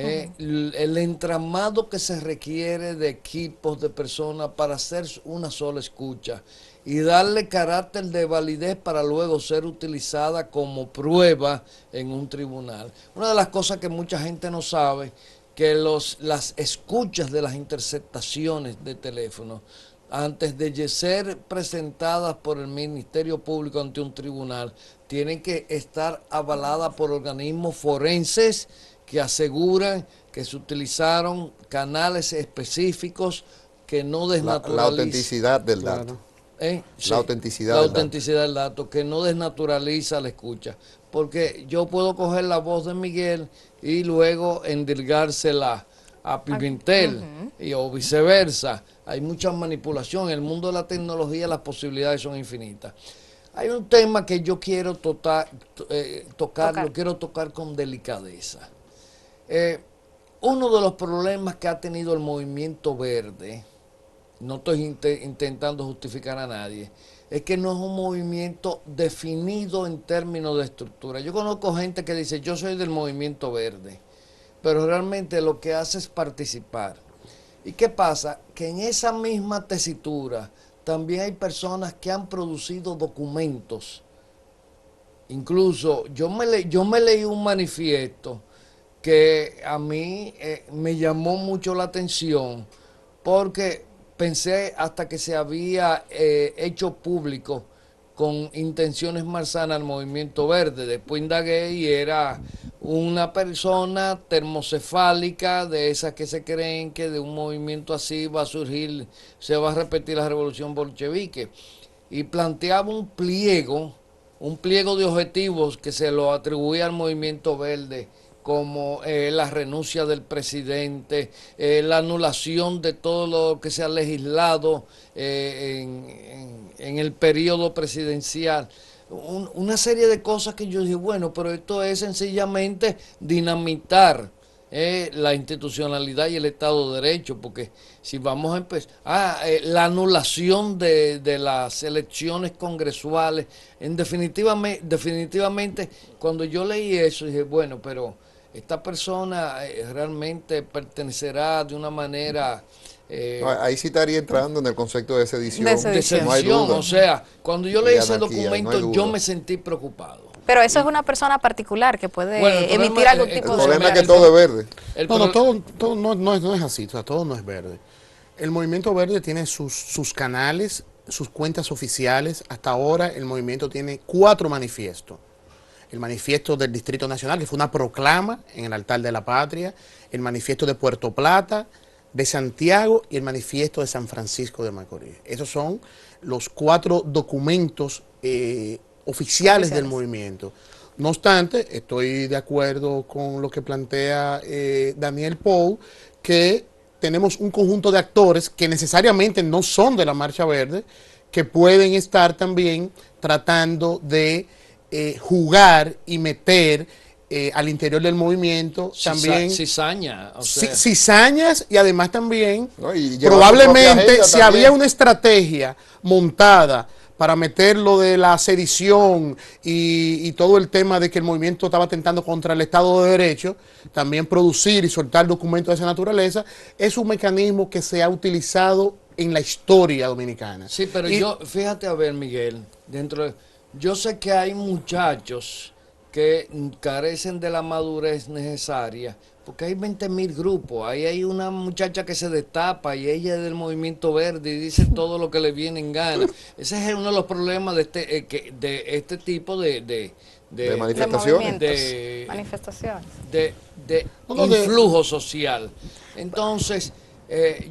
el entramado que se requiere de equipos, de personas para hacer una sola escucha y darle carácter de validez para luego ser utilizada como prueba en un tribunal. Una de las cosas que mucha gente no sabe, que las escuchas de las interceptaciones de teléfono, antes de ser presentadas por el Ministerio Público ante un tribunal, tienen que estar avaladas por organismos forenses que aseguran que se utilizaron canales específicos que no desnaturalicen. La autenticidad del dato. Sí, la autenticidad la del autenticidad del dato, que no desnaturaliza la escucha. Porque yo puedo coger la voz de Miguel y luego endilgársela a Pimentel o viceversa. Hay mucha manipulación. En el mundo de la tecnología las posibilidades son infinitas. Hay un tema que yo quiero tocar, lo quiero tocar con delicadeza. Uno de los problemas que ha tenido el movimiento verde, no estoy intentando justificar a nadie, es que no es un movimiento definido en términos de estructura. Yo conozco gente que dice, yo soy del movimiento verde, pero realmente lo que hace es participar. ¿Y qué pasa? Que en esa misma tesitura también hay personas que han producido documentos. Incluso yo me leí un manifiesto que a mí me llamó mucho la atención, porque pensé hasta que se había hecho público con intenciones malsanas al movimiento verde. Después indagué y era una persona termocefálica, de esas que se creen que de un movimiento así va a surgir, se va a repetir la revolución bolchevique. Y planteaba un pliego de objetivos que se lo atribuía al movimiento verde, como la renuncia del presidente, la anulación de todo lo que se ha legislado en el periodo presidencial. Una serie de cosas que yo dije, bueno, pero esto es sencillamente dinamitar la institucionalidad y el Estado de Derecho, porque si vamos a empezar, la anulación de las elecciones congresuales, definitivamente cuando yo leí eso dije, bueno, pero esta persona realmente pertenecerá de una manera... ahí sí estaría entrando en el concepto de sedición. De sedición. No hay duda. O sea, cuando yo leí ese Anarquía, documento, no hay duda. yo me sentí preocupado. Pero eso es una persona particular que puede emitir algún tipo El de... problema es que todo es verde. Todo no es así, o sea, todo no es verde. El movimiento verde tiene sus canales, sus cuentas oficiales. Hasta ahora el movimiento tiene 4 manifiestos. El manifiesto del Distrito Nacional, que fue una proclama en el altar de la patria, el manifiesto de Puerto Plata, de Santiago y el manifiesto de San Francisco de Macorís. Esos son los 4 documentos oficiales del movimiento. No obstante, estoy de acuerdo con lo que plantea Daniel Pou, que tenemos un conjunto de actores que necesariamente no son de la Marcha Verde, que pueden estar también tratando de jugar y meter al interior del movimiento también cizaña, o sea. cizañas, y además también No, y llevar su propia probablemente agenda si también. había una estrategia montada para meter lo de la sedición y todo el tema de que el movimiento estaba atentando contra el Estado de Derecho, también producir y soltar documentos de esa naturaleza, es un mecanismo que se ha utilizado en la historia dominicana. Sí, pero fíjate a ver, Miguel, yo sé que hay muchachos que carecen de la madurez necesaria, porque hay 20.000 grupos. Ahí hay una muchacha que se destapa y ella es del movimiento verde y dice todo lo que le viene en gana. Ese es uno de los problemas de este tipo de manifestaciones. Manifestaciones. de influjo social. Entonces,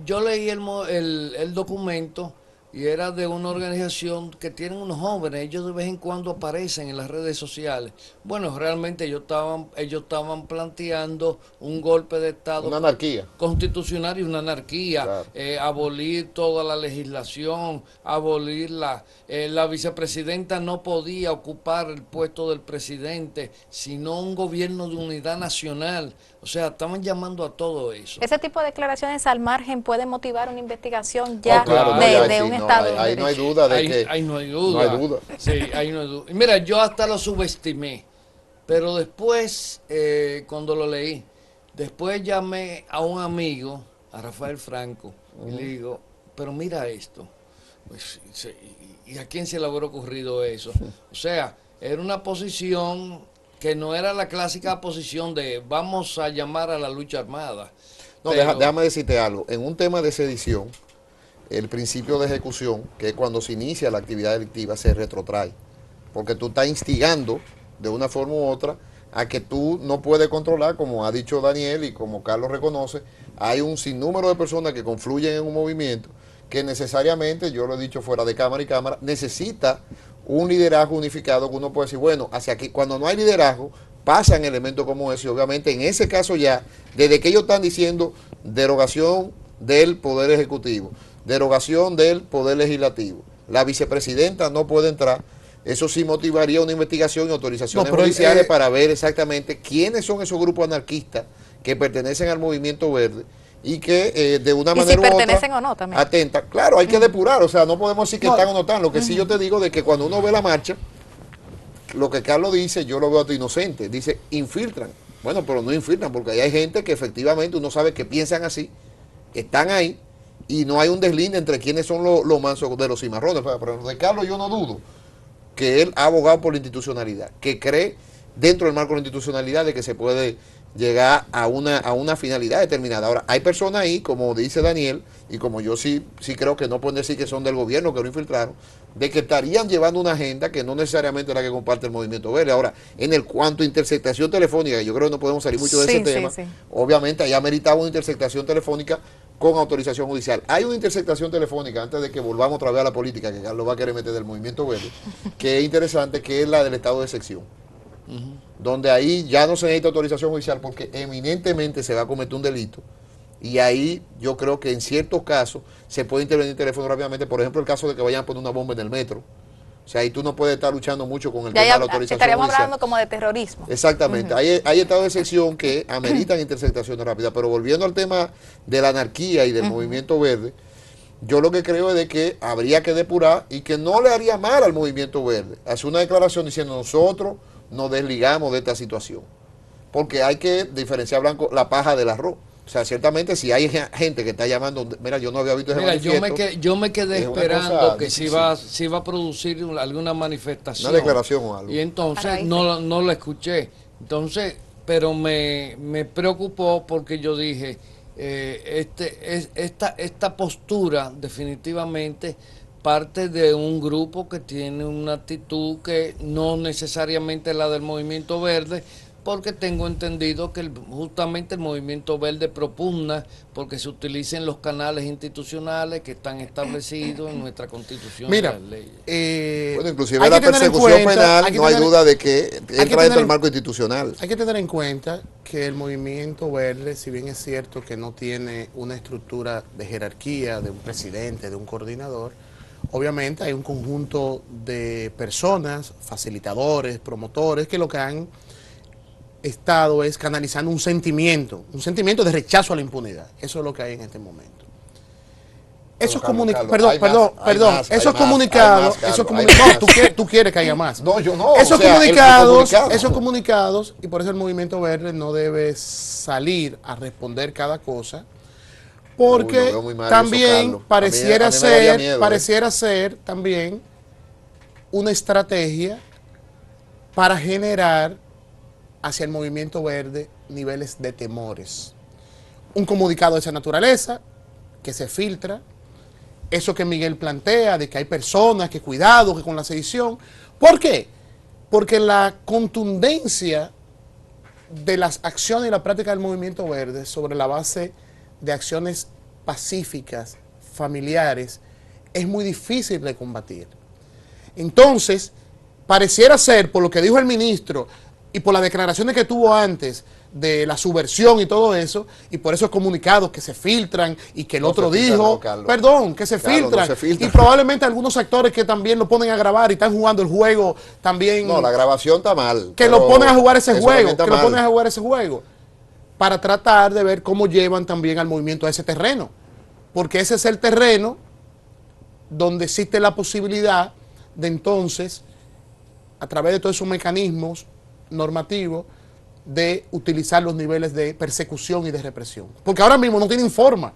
yo leí el documento y era de una organización que tienen unos jóvenes, ellos de vez en cuando aparecen en las redes sociales. Bueno, realmente ellos estaban planteando un golpe de Estado, Una anarquía constitucional y una anarquía, claro. Abolir toda la legislación, abolirla. La vicepresidenta no podía ocupar el puesto del presidente, sino un gobierno de unidad nacional. O sea, estaban llamando a todo eso. Ese tipo de declaraciones al margen puede motivar una investigación ya claro, de un Estado de ahí no hay Derecho. duda de que... Ahí no hay duda. No hay duda. Sí, ahí no hay duda. Y mira, yo hasta lo subestimé, pero después, cuando lo leí, Después llamé a un amigo, a Rafael Franco, y le digo, pero mira esto. Pues, ¿y a quién se le habrá ocurrido eso? O sea, era una posición que no era la clásica posición de vamos a llamar a la lucha armada. No, Pero- déjame decirte algo. En un tema de sedición, el principio de ejecución, que es cuando se inicia la actividad delictiva, se retrotrae. Porque tú estás instigando, de una forma u otra, a que tú no puedes controlar, como ha dicho Daniel y como Carlos reconoce, hay un sinnúmero de personas que confluyen en un movimiento que necesariamente, yo lo he dicho fuera de cámara y cámara, necesita un liderazgo unificado que uno puede decir, bueno, hacia aquí, cuando no hay liderazgo, pasan elementos como ese, y obviamente en ese caso ya, desde que ellos están diciendo derogación del Poder Ejecutivo, derogación del Poder Legislativo, la vicepresidenta no puede entrar, eso sí motivaría una investigación y autorizaciones judiciales para ver exactamente quiénes son esos grupos anarquistas que pertenecen al movimiento verde y que de una manera si u pertenecen otra o no también. atenta. Claro, hay que depurar, o sea, no podemos decir que están o no están. Lo que sí yo te digo de que cuando uno ve la marcha, lo que Carlos dice, yo lo veo a inocente. Dice, infiltran. Bueno, pero no infiltran, porque ahí hay gente que efectivamente uno sabe que piensan así, están ahí, y no hay un deslinde entre quiénes son los mansos de los cimarrones. Pero de Carlos yo no dudo que él ha abogado por la institucionalidad, que cree dentro del marco de la institucionalidad de que se puede llegar a una finalidad determinada. Ahora, hay personas ahí, como dice Daniel, y como yo sí creo que no pueden decir que son del gobierno, que lo infiltraron, de que estarían llevando una agenda que no necesariamente es la que comparte el Movimiento Verde. Ahora, en el cuanto a interceptación telefónica, yo creo que no podemos salir mucho de ese tema, obviamente allá meritaba una interceptación telefónica con autorización judicial. Hay una interceptación telefónica, antes de que volvamos otra vez a la política, que Carlos va a querer meter del Movimiento Verde, que es interesante, que es la del estado de sección. Donde ahí ya no se necesita autorización judicial porque eminentemente se va a cometer un delito, y ahí yo creo que en ciertos casos se puede intervenir el teléfono rápidamente. Por ejemplo, el caso de que vayan a poner una bomba en el metro, o sea, ahí tú no puedes estar luchando mucho con el tema de la autorización estaríamos judicial. hablando como de terrorismo. Exactamente, hay estados de sección que ameritan interceptaciones rápidas, pero volviendo al tema de la anarquía y del movimiento verde, yo lo que creo es de que habría que depurar y que no le haría mal al movimiento verde hacer una declaración diciendo nosotros nos desligamos de esta situación, porque hay que diferenciar blanco la paja del arroz. O sea, ciertamente si hay gente que está llamando, mira, yo no había visto ese manifiesto. Yo me quedé esperando que se iba a producir alguna manifestación. Una declaración o algo. Y entonces no la escuché. Entonces, pero me preocupó porque yo dije, esta postura definitivamente parte de un grupo que tiene una actitud que no necesariamente es la del Movimiento Verde, porque tengo entendido que justamente el Movimiento Verde propugna porque se utilicen los canales institucionales que están establecidos en nuestra Constitución. Mira, y las leyes. Bueno, inclusive la persecución penal, no hay duda de que entra dentro del marco institucional. Hay que tener en cuenta que el Movimiento Verde, si bien es cierto que no tiene una estructura de jerarquía, de un presidente, de un coordinador, obviamente hay un conjunto de personas, facilitadores, promotores, que lo que han estado es canalizando un sentimiento de rechazo a la impunidad. Eso es lo que hay en este momento. Esos comunicados, esos comunicados, no, tú quieres que haya más. No, yo no. Esos comunicados, y por eso el Movimiento Verde no debe salir a responder cada cosa, porque también pareciera ser también una estrategia para generar hacia el Movimiento Verde niveles de temores. Un comunicado de esa naturaleza que se filtra, eso que Miguel plantea de que hay personas que cuidado, que con la sedición. ¿Por qué? Porque la contundencia de las acciones y la práctica del Movimiento Verde sobre la base de acciones pacíficas, familiares, es muy difícil de combatir. Entonces, pareciera ser, por lo que dijo el ministro y por las declaraciones que tuvo antes de la subversión y todo eso, y por esos comunicados que se filtran y que el otro dijo, que se filtran, y probablemente algunos actores que también lo ponen a grabar y están jugando el juego también. No, la grabación está mal. Que lo ponen a jugar ese juego, para tratar de ver cómo llevan también al movimiento a ese terreno, porque ese es el terreno donde existe la posibilidad de entonces, a través de todos esos mecanismos normativos, de utilizar los niveles de persecución y de represión. Porque ahora mismo no tienen forma.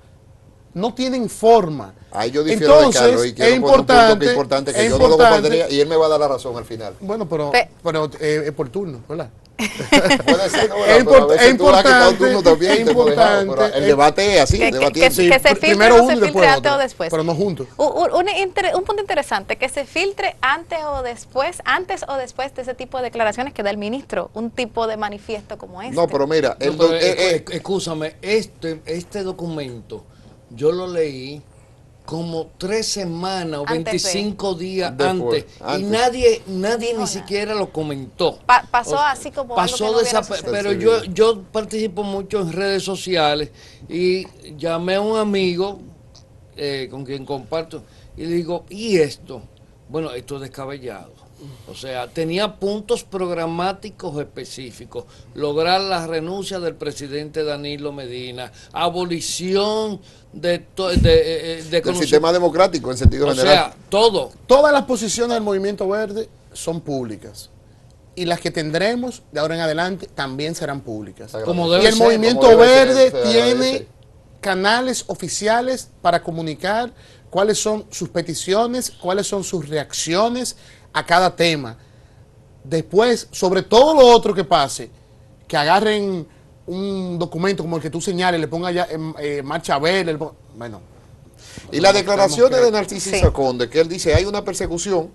No tienen forma. Ahí yo difiero de Carlos y quiero es poner un punto importante, que es importante, que es yo no lo importante. compartiría y él me va a dar la razón al final. Bueno, pero es por turno, ¿verdad? Puede ser, ¿no? Es Pero a veces es tú le has quitado importante, turno también, es te hemos dejado, importante, pero el debate es así, que debatiendo. se filtre primero o no uno se y después filtre antes otro, o después. pero no juntos. Un punto interesante, que se filtre antes o después de ese tipo de declaraciones que da el ministro, un tipo de manifiesto como este. No, pero mira, Escúchame, este documento yo lo leí como 3 semanas o Antes 25 días Después, antes. Y antes. nadie ni siquiera lo comentó. Pasó así como algo que no hubiera sucedido. pero yo participo mucho en redes sociales y llamé a un amigo con quien comparto y le digo, ¿y esto? Bueno, esto es descabellado. O sea, tenía puntos programáticos específicos: lograr la renuncia del presidente Danilo Medina, abolición del sistema democrático en sentido general. O sea, todo. Todas las posiciones del Movimiento Verde son públicas. Y las que tendremos de ahora en adelante también serán públicas. Como Y debe el ser, Movimiento como debe Verde ser, se tiene agradece. canales oficiales para comunicar cuáles son sus peticiones, cuáles son sus reacciones a cada tema. Después, sobre todo lo otro que pase, que agarren un documento como el que tú señales, le pongan ya marcha verde, bueno. Y las declaraciones de Narciso Sí. Isaconde, que él dice hay una persecución.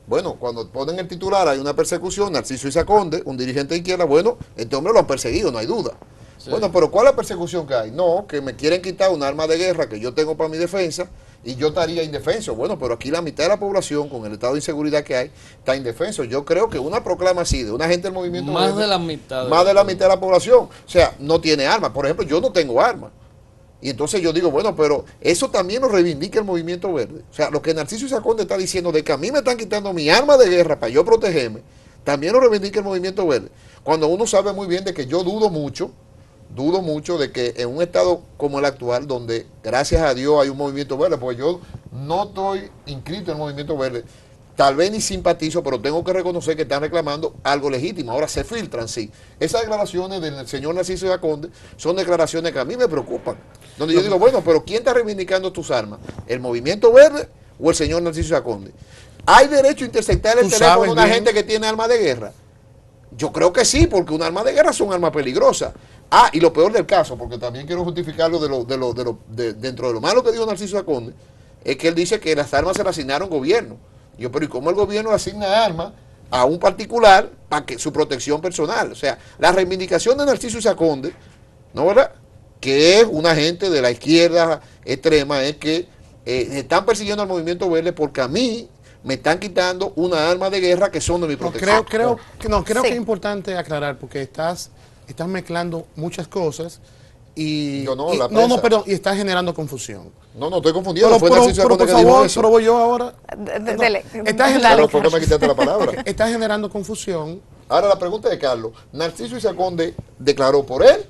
Bueno, cuando ponen el titular hay una persecución, Narciso Isaconde, un dirigente de izquierda, bueno, este hombre lo han perseguido, no hay duda. Sí. Bueno, pero ¿cuál es la persecución que hay? No, que me quieren quitar un arma de guerra que yo tengo para mi defensa y yo estaría indefenso. Bueno, pero aquí la mitad de la población, con el estado de inseguridad que hay, está indefenso. Yo creo que una proclama así de una gente del movimiento Más verde, de la mitad. más de la mitad de la población, o sea, no tiene armas. Por ejemplo, yo no tengo armas. Y entonces yo digo, bueno, pero eso también lo reivindica el movimiento verde. O sea, lo que Narciso Isaconde está diciendo de que a mí me están quitando mi arma de guerra para yo protegerme, también lo reivindica el movimiento verde. Cuando uno sabe muy bien de que yo dudo mucho de que en un estado como el actual, donde gracias a Dios hay un movimiento verde, porque yo no estoy inscrito en el movimiento verde, tal vez ni simpatizo, pero tengo que reconocer que están reclamando algo legítimo. Ahora se filtran, sí. Esas declaraciones del señor Narciso Isaconde son declaraciones que a mí me preocupan. Donde yo digo, bueno, pero ¿quién está reivindicando tus armas? ¿El movimiento verde o el señor Narciso Isaconde? ¿Hay derecho a interceptar el Tú teléfono de sabes una bien. gente que tiene armas de guerra? Yo creo que sí, porque un arma de guerra son armas peligrosas. Ah, y lo peor del caso, porque también quiero justificarlo dentro de lo malo que dijo Narciso Isaconde, es que él dice que las armas se las asignaron gobierno. Yo, pero ¿y cómo el gobierno le asigna armas a un particular para que su protección personal? O sea, la reivindicación de Narciso Isaconde, ¿no, verdad? Que es una gente de la izquierda extrema, es que están persiguiendo al movimiento verde porque a mí me están quitando una arma de guerra que son de mi No, protección. creo Sí. que es importante aclarar porque estás mezclando muchas cosas y, Yo no, y- la no, prensa. perdón, y estás generando confusión. No, estoy confundido. Pero, Fue pero, Narciso pero, Isaconde por que dijo favor, eso. probo yo ahora. Dele. Estás en Pero ¿por qué me quitaste la palabra? Está generando confusión. Ahora la pregunta de Carlos, ¿Narciso Isaconde declaró por él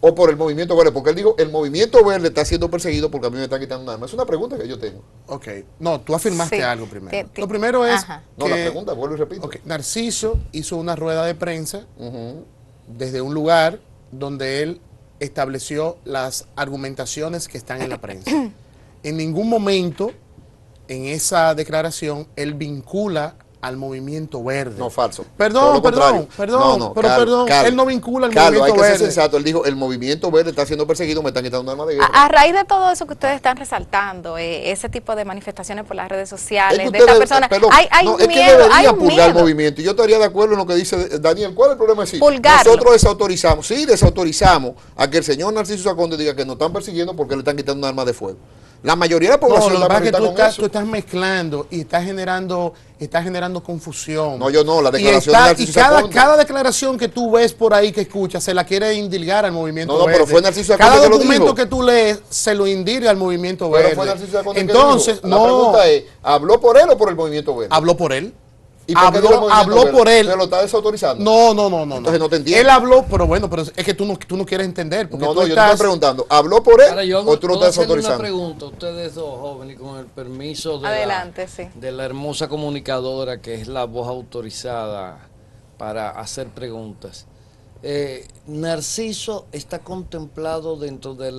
o por el movimiento verde? Porque él dijo, el movimiento verde está siendo perseguido porque a mí me están quitando un arma. Es una pregunta que yo tengo. Ok, no, tú afirmaste Sí. algo primero. Ti- Lo primero es Ajá. No, que la pregunta, vuelvo y repito. ok, Narciso hizo una rueda de prensa Ujú. desde un lugar donde él estableció las argumentaciones que están en la prensa. En ningún momento en esa declaración él vincula al movimiento verde. No, falso. Todo Perdón, lo contrario. perdón, pero Carlos, perdón, Carlos, él no vincula al Carlos, hay movimiento que ser verde. sensato. Él dijo, el movimiento verde está siendo perseguido, me están quitando un arma de guerra. A raíz de todo eso que ustedes están resaltando, ese tipo de manifestaciones por las redes Es sociales, que de estas ustedes- personas, perdón, hay no, es que miedo, hay debería un purgar el miedo. movimiento. Y yo estaría de acuerdo en lo que dice Daniel. ¿Cuál es el problema? Es decir, Pulgarlo. nosotros desautorizamos, sí, desautorizamos a que el señor Narciso Isaconde diga que nos están persiguiendo porque le están quitando un arma de fuego. La mayoría de la No, población lo que está pasa es que molesta con eso. tú estás mezclando y estás generando confusión. No, yo no, la Y declaración de Narciso cada, Isaconde. cada declaración que tú ves por ahí que escuchas se la quiere indilgar al movimiento No, no, verde. pero fue Narciso Isaconde Cada que lo documento dijo. que tú lees se lo indilga al movimiento Pero verde. fue Narciso Isaconde que Entonces, dijo. La no, pregunta es, ¿habló por él o por el movimiento verde? habló por él. ¿Y por qué dijo el movimiento habló verde? por él. ¿Se lo está desautorizando? No. Entonces no te entiendo. Él habló, pero bueno, pero es que tú no quieres entender. Porque No, tú no, yo te estás, estoy preguntando, ¿habló por él Ahora yo o tú lo puedo estás hacerle una autorizando? pregunta a ustedes dos jóvenes, con el permiso de, Adelante, sí. de la hermosa comunicadora que es la voz autorizada para hacer preguntas. Narciso está contemplado dentro de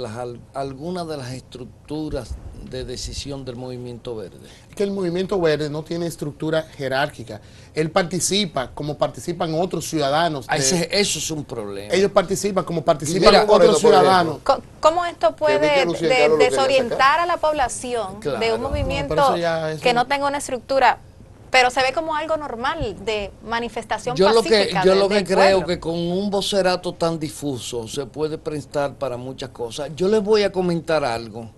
algunas de las estructuras de decisión del Movimiento Verde. Que el Movimiento Verde no tiene estructura jerárquica. Él participa como participan otros ciudadanos. Eso es un problema. Ellos participan como participan Mira, otros Moreno, ciudadanos. ¿Cómo esto puede Lucía Carlos lo quería desorientar a la población Claro. de un No, movimiento pero eso ya es que una- no tenga una estructura, pero se ve como algo normal de manifestación Yo lo pacífica que del creo pueblo? que con un vocerato tan difuso se puede prestar para muchas cosas. Yo les voy a comentar algo,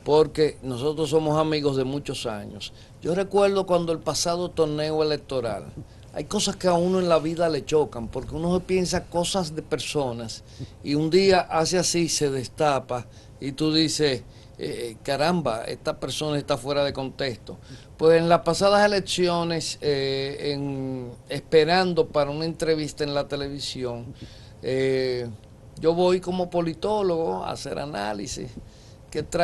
porque nosotros somos amigos de muchos años. Yo recuerdo cuando el pasado torneo electoral, hay cosas que a uno en la vida le chocan, porque uno piensa cosas de personas y un día hace así, se destapa y tú dices, caramba, esta persona está fuera de contexto. Pues en las pasadas elecciones, esperando para una entrevista en la televisión, yo voy como politólogo a hacer análisis.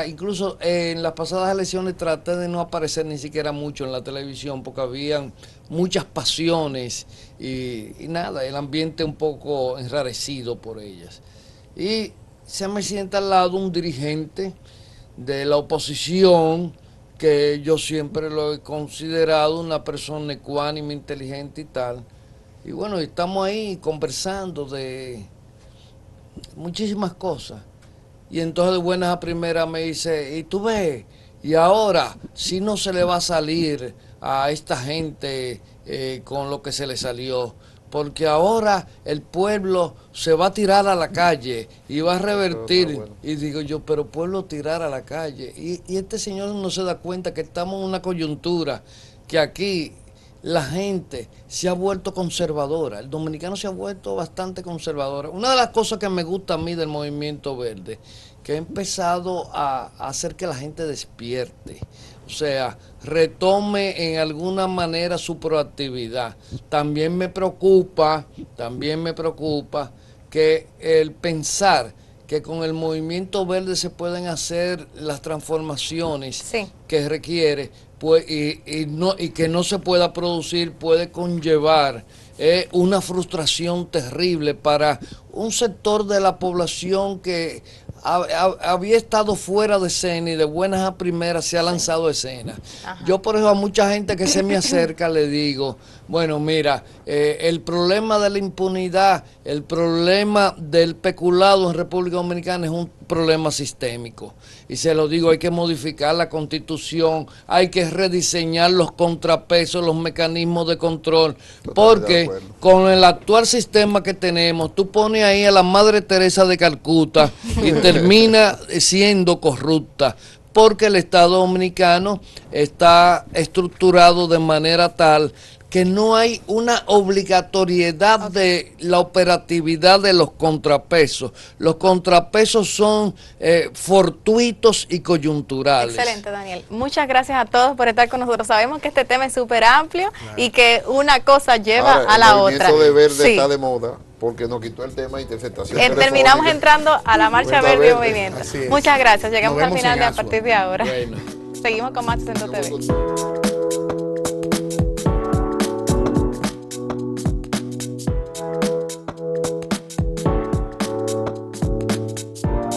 Incluso en las pasadas elecciones traté de no aparecer ni siquiera mucho en la televisión porque habían muchas pasiones y nada, el ambiente un poco enrarecido por ellas. Y se me sienta al lado un dirigente de la oposición que yo siempre lo he considerado una persona ecuánime, inteligente y tal. Y bueno, estamos ahí conversando de muchísimas cosas. Y entonces de buenas a primeras me dice, y tú ves, y ahora, si no se le va a salir a esta gente con lo que se le salió, porque ahora el pueblo se va a tirar a la calle y va a revertir. Bueno. Y digo yo, pero pueblo tirar a la calle. Y este señor no se da cuenta que estamos en una coyuntura, que aquí la gente se ha vuelto conservadora, el dominicano se ha vuelto bastante conservadora. Una de las cosas que me gusta a mí del Movimiento Verde, que ha empezado a hacer que la gente despierte, o sea, retome en alguna manera su proactividad. También me preocupa que el pensar que con el Movimiento Verde se pueden hacer las transformaciones Sí. que requiere, pues, y que no se pueda producir, puede conllevar una frustración terrible para un sector de la población que había estado fuera de escena y de buenas a primeras se ha lanzado a escena. Ajá. Yo, por ejemplo, a mucha gente que se me acerca le digo, bueno, mira, el problema de la impunidad, el problema del peculado en República Dominicana es un problema sistémico. Y se lo digo, hay que modificar la Constitución, hay que rediseñar los contrapesos, los mecanismos de control, porque con el actual sistema que tenemos, tú pones ahí a la Madre Teresa de Calcuta y termina siendo corrupta, porque el Estado Dominicano está estructurado de manera tal que no hay una obligatoriedad de la operatividad de los contrapesos. Los contrapesos son fortuitos y coyunturales. Excelente, Daniel. Muchas gracias a todos por estar con nosotros. Sabemos que este tema es súper amplio y que una cosa lleva Ahora, a la otra. El movimiento de verde Sí. está de moda porque nos quitó el tema de interceptación. Terminamos telefónica. entrando a la Marcha Cuenta Verde y Verde. Movimiento. Así es. Muchas gracias. Llegamos Nos al vemos final en de a Asua. partir de ahora. Bueno. Seguimos con más Acento TV.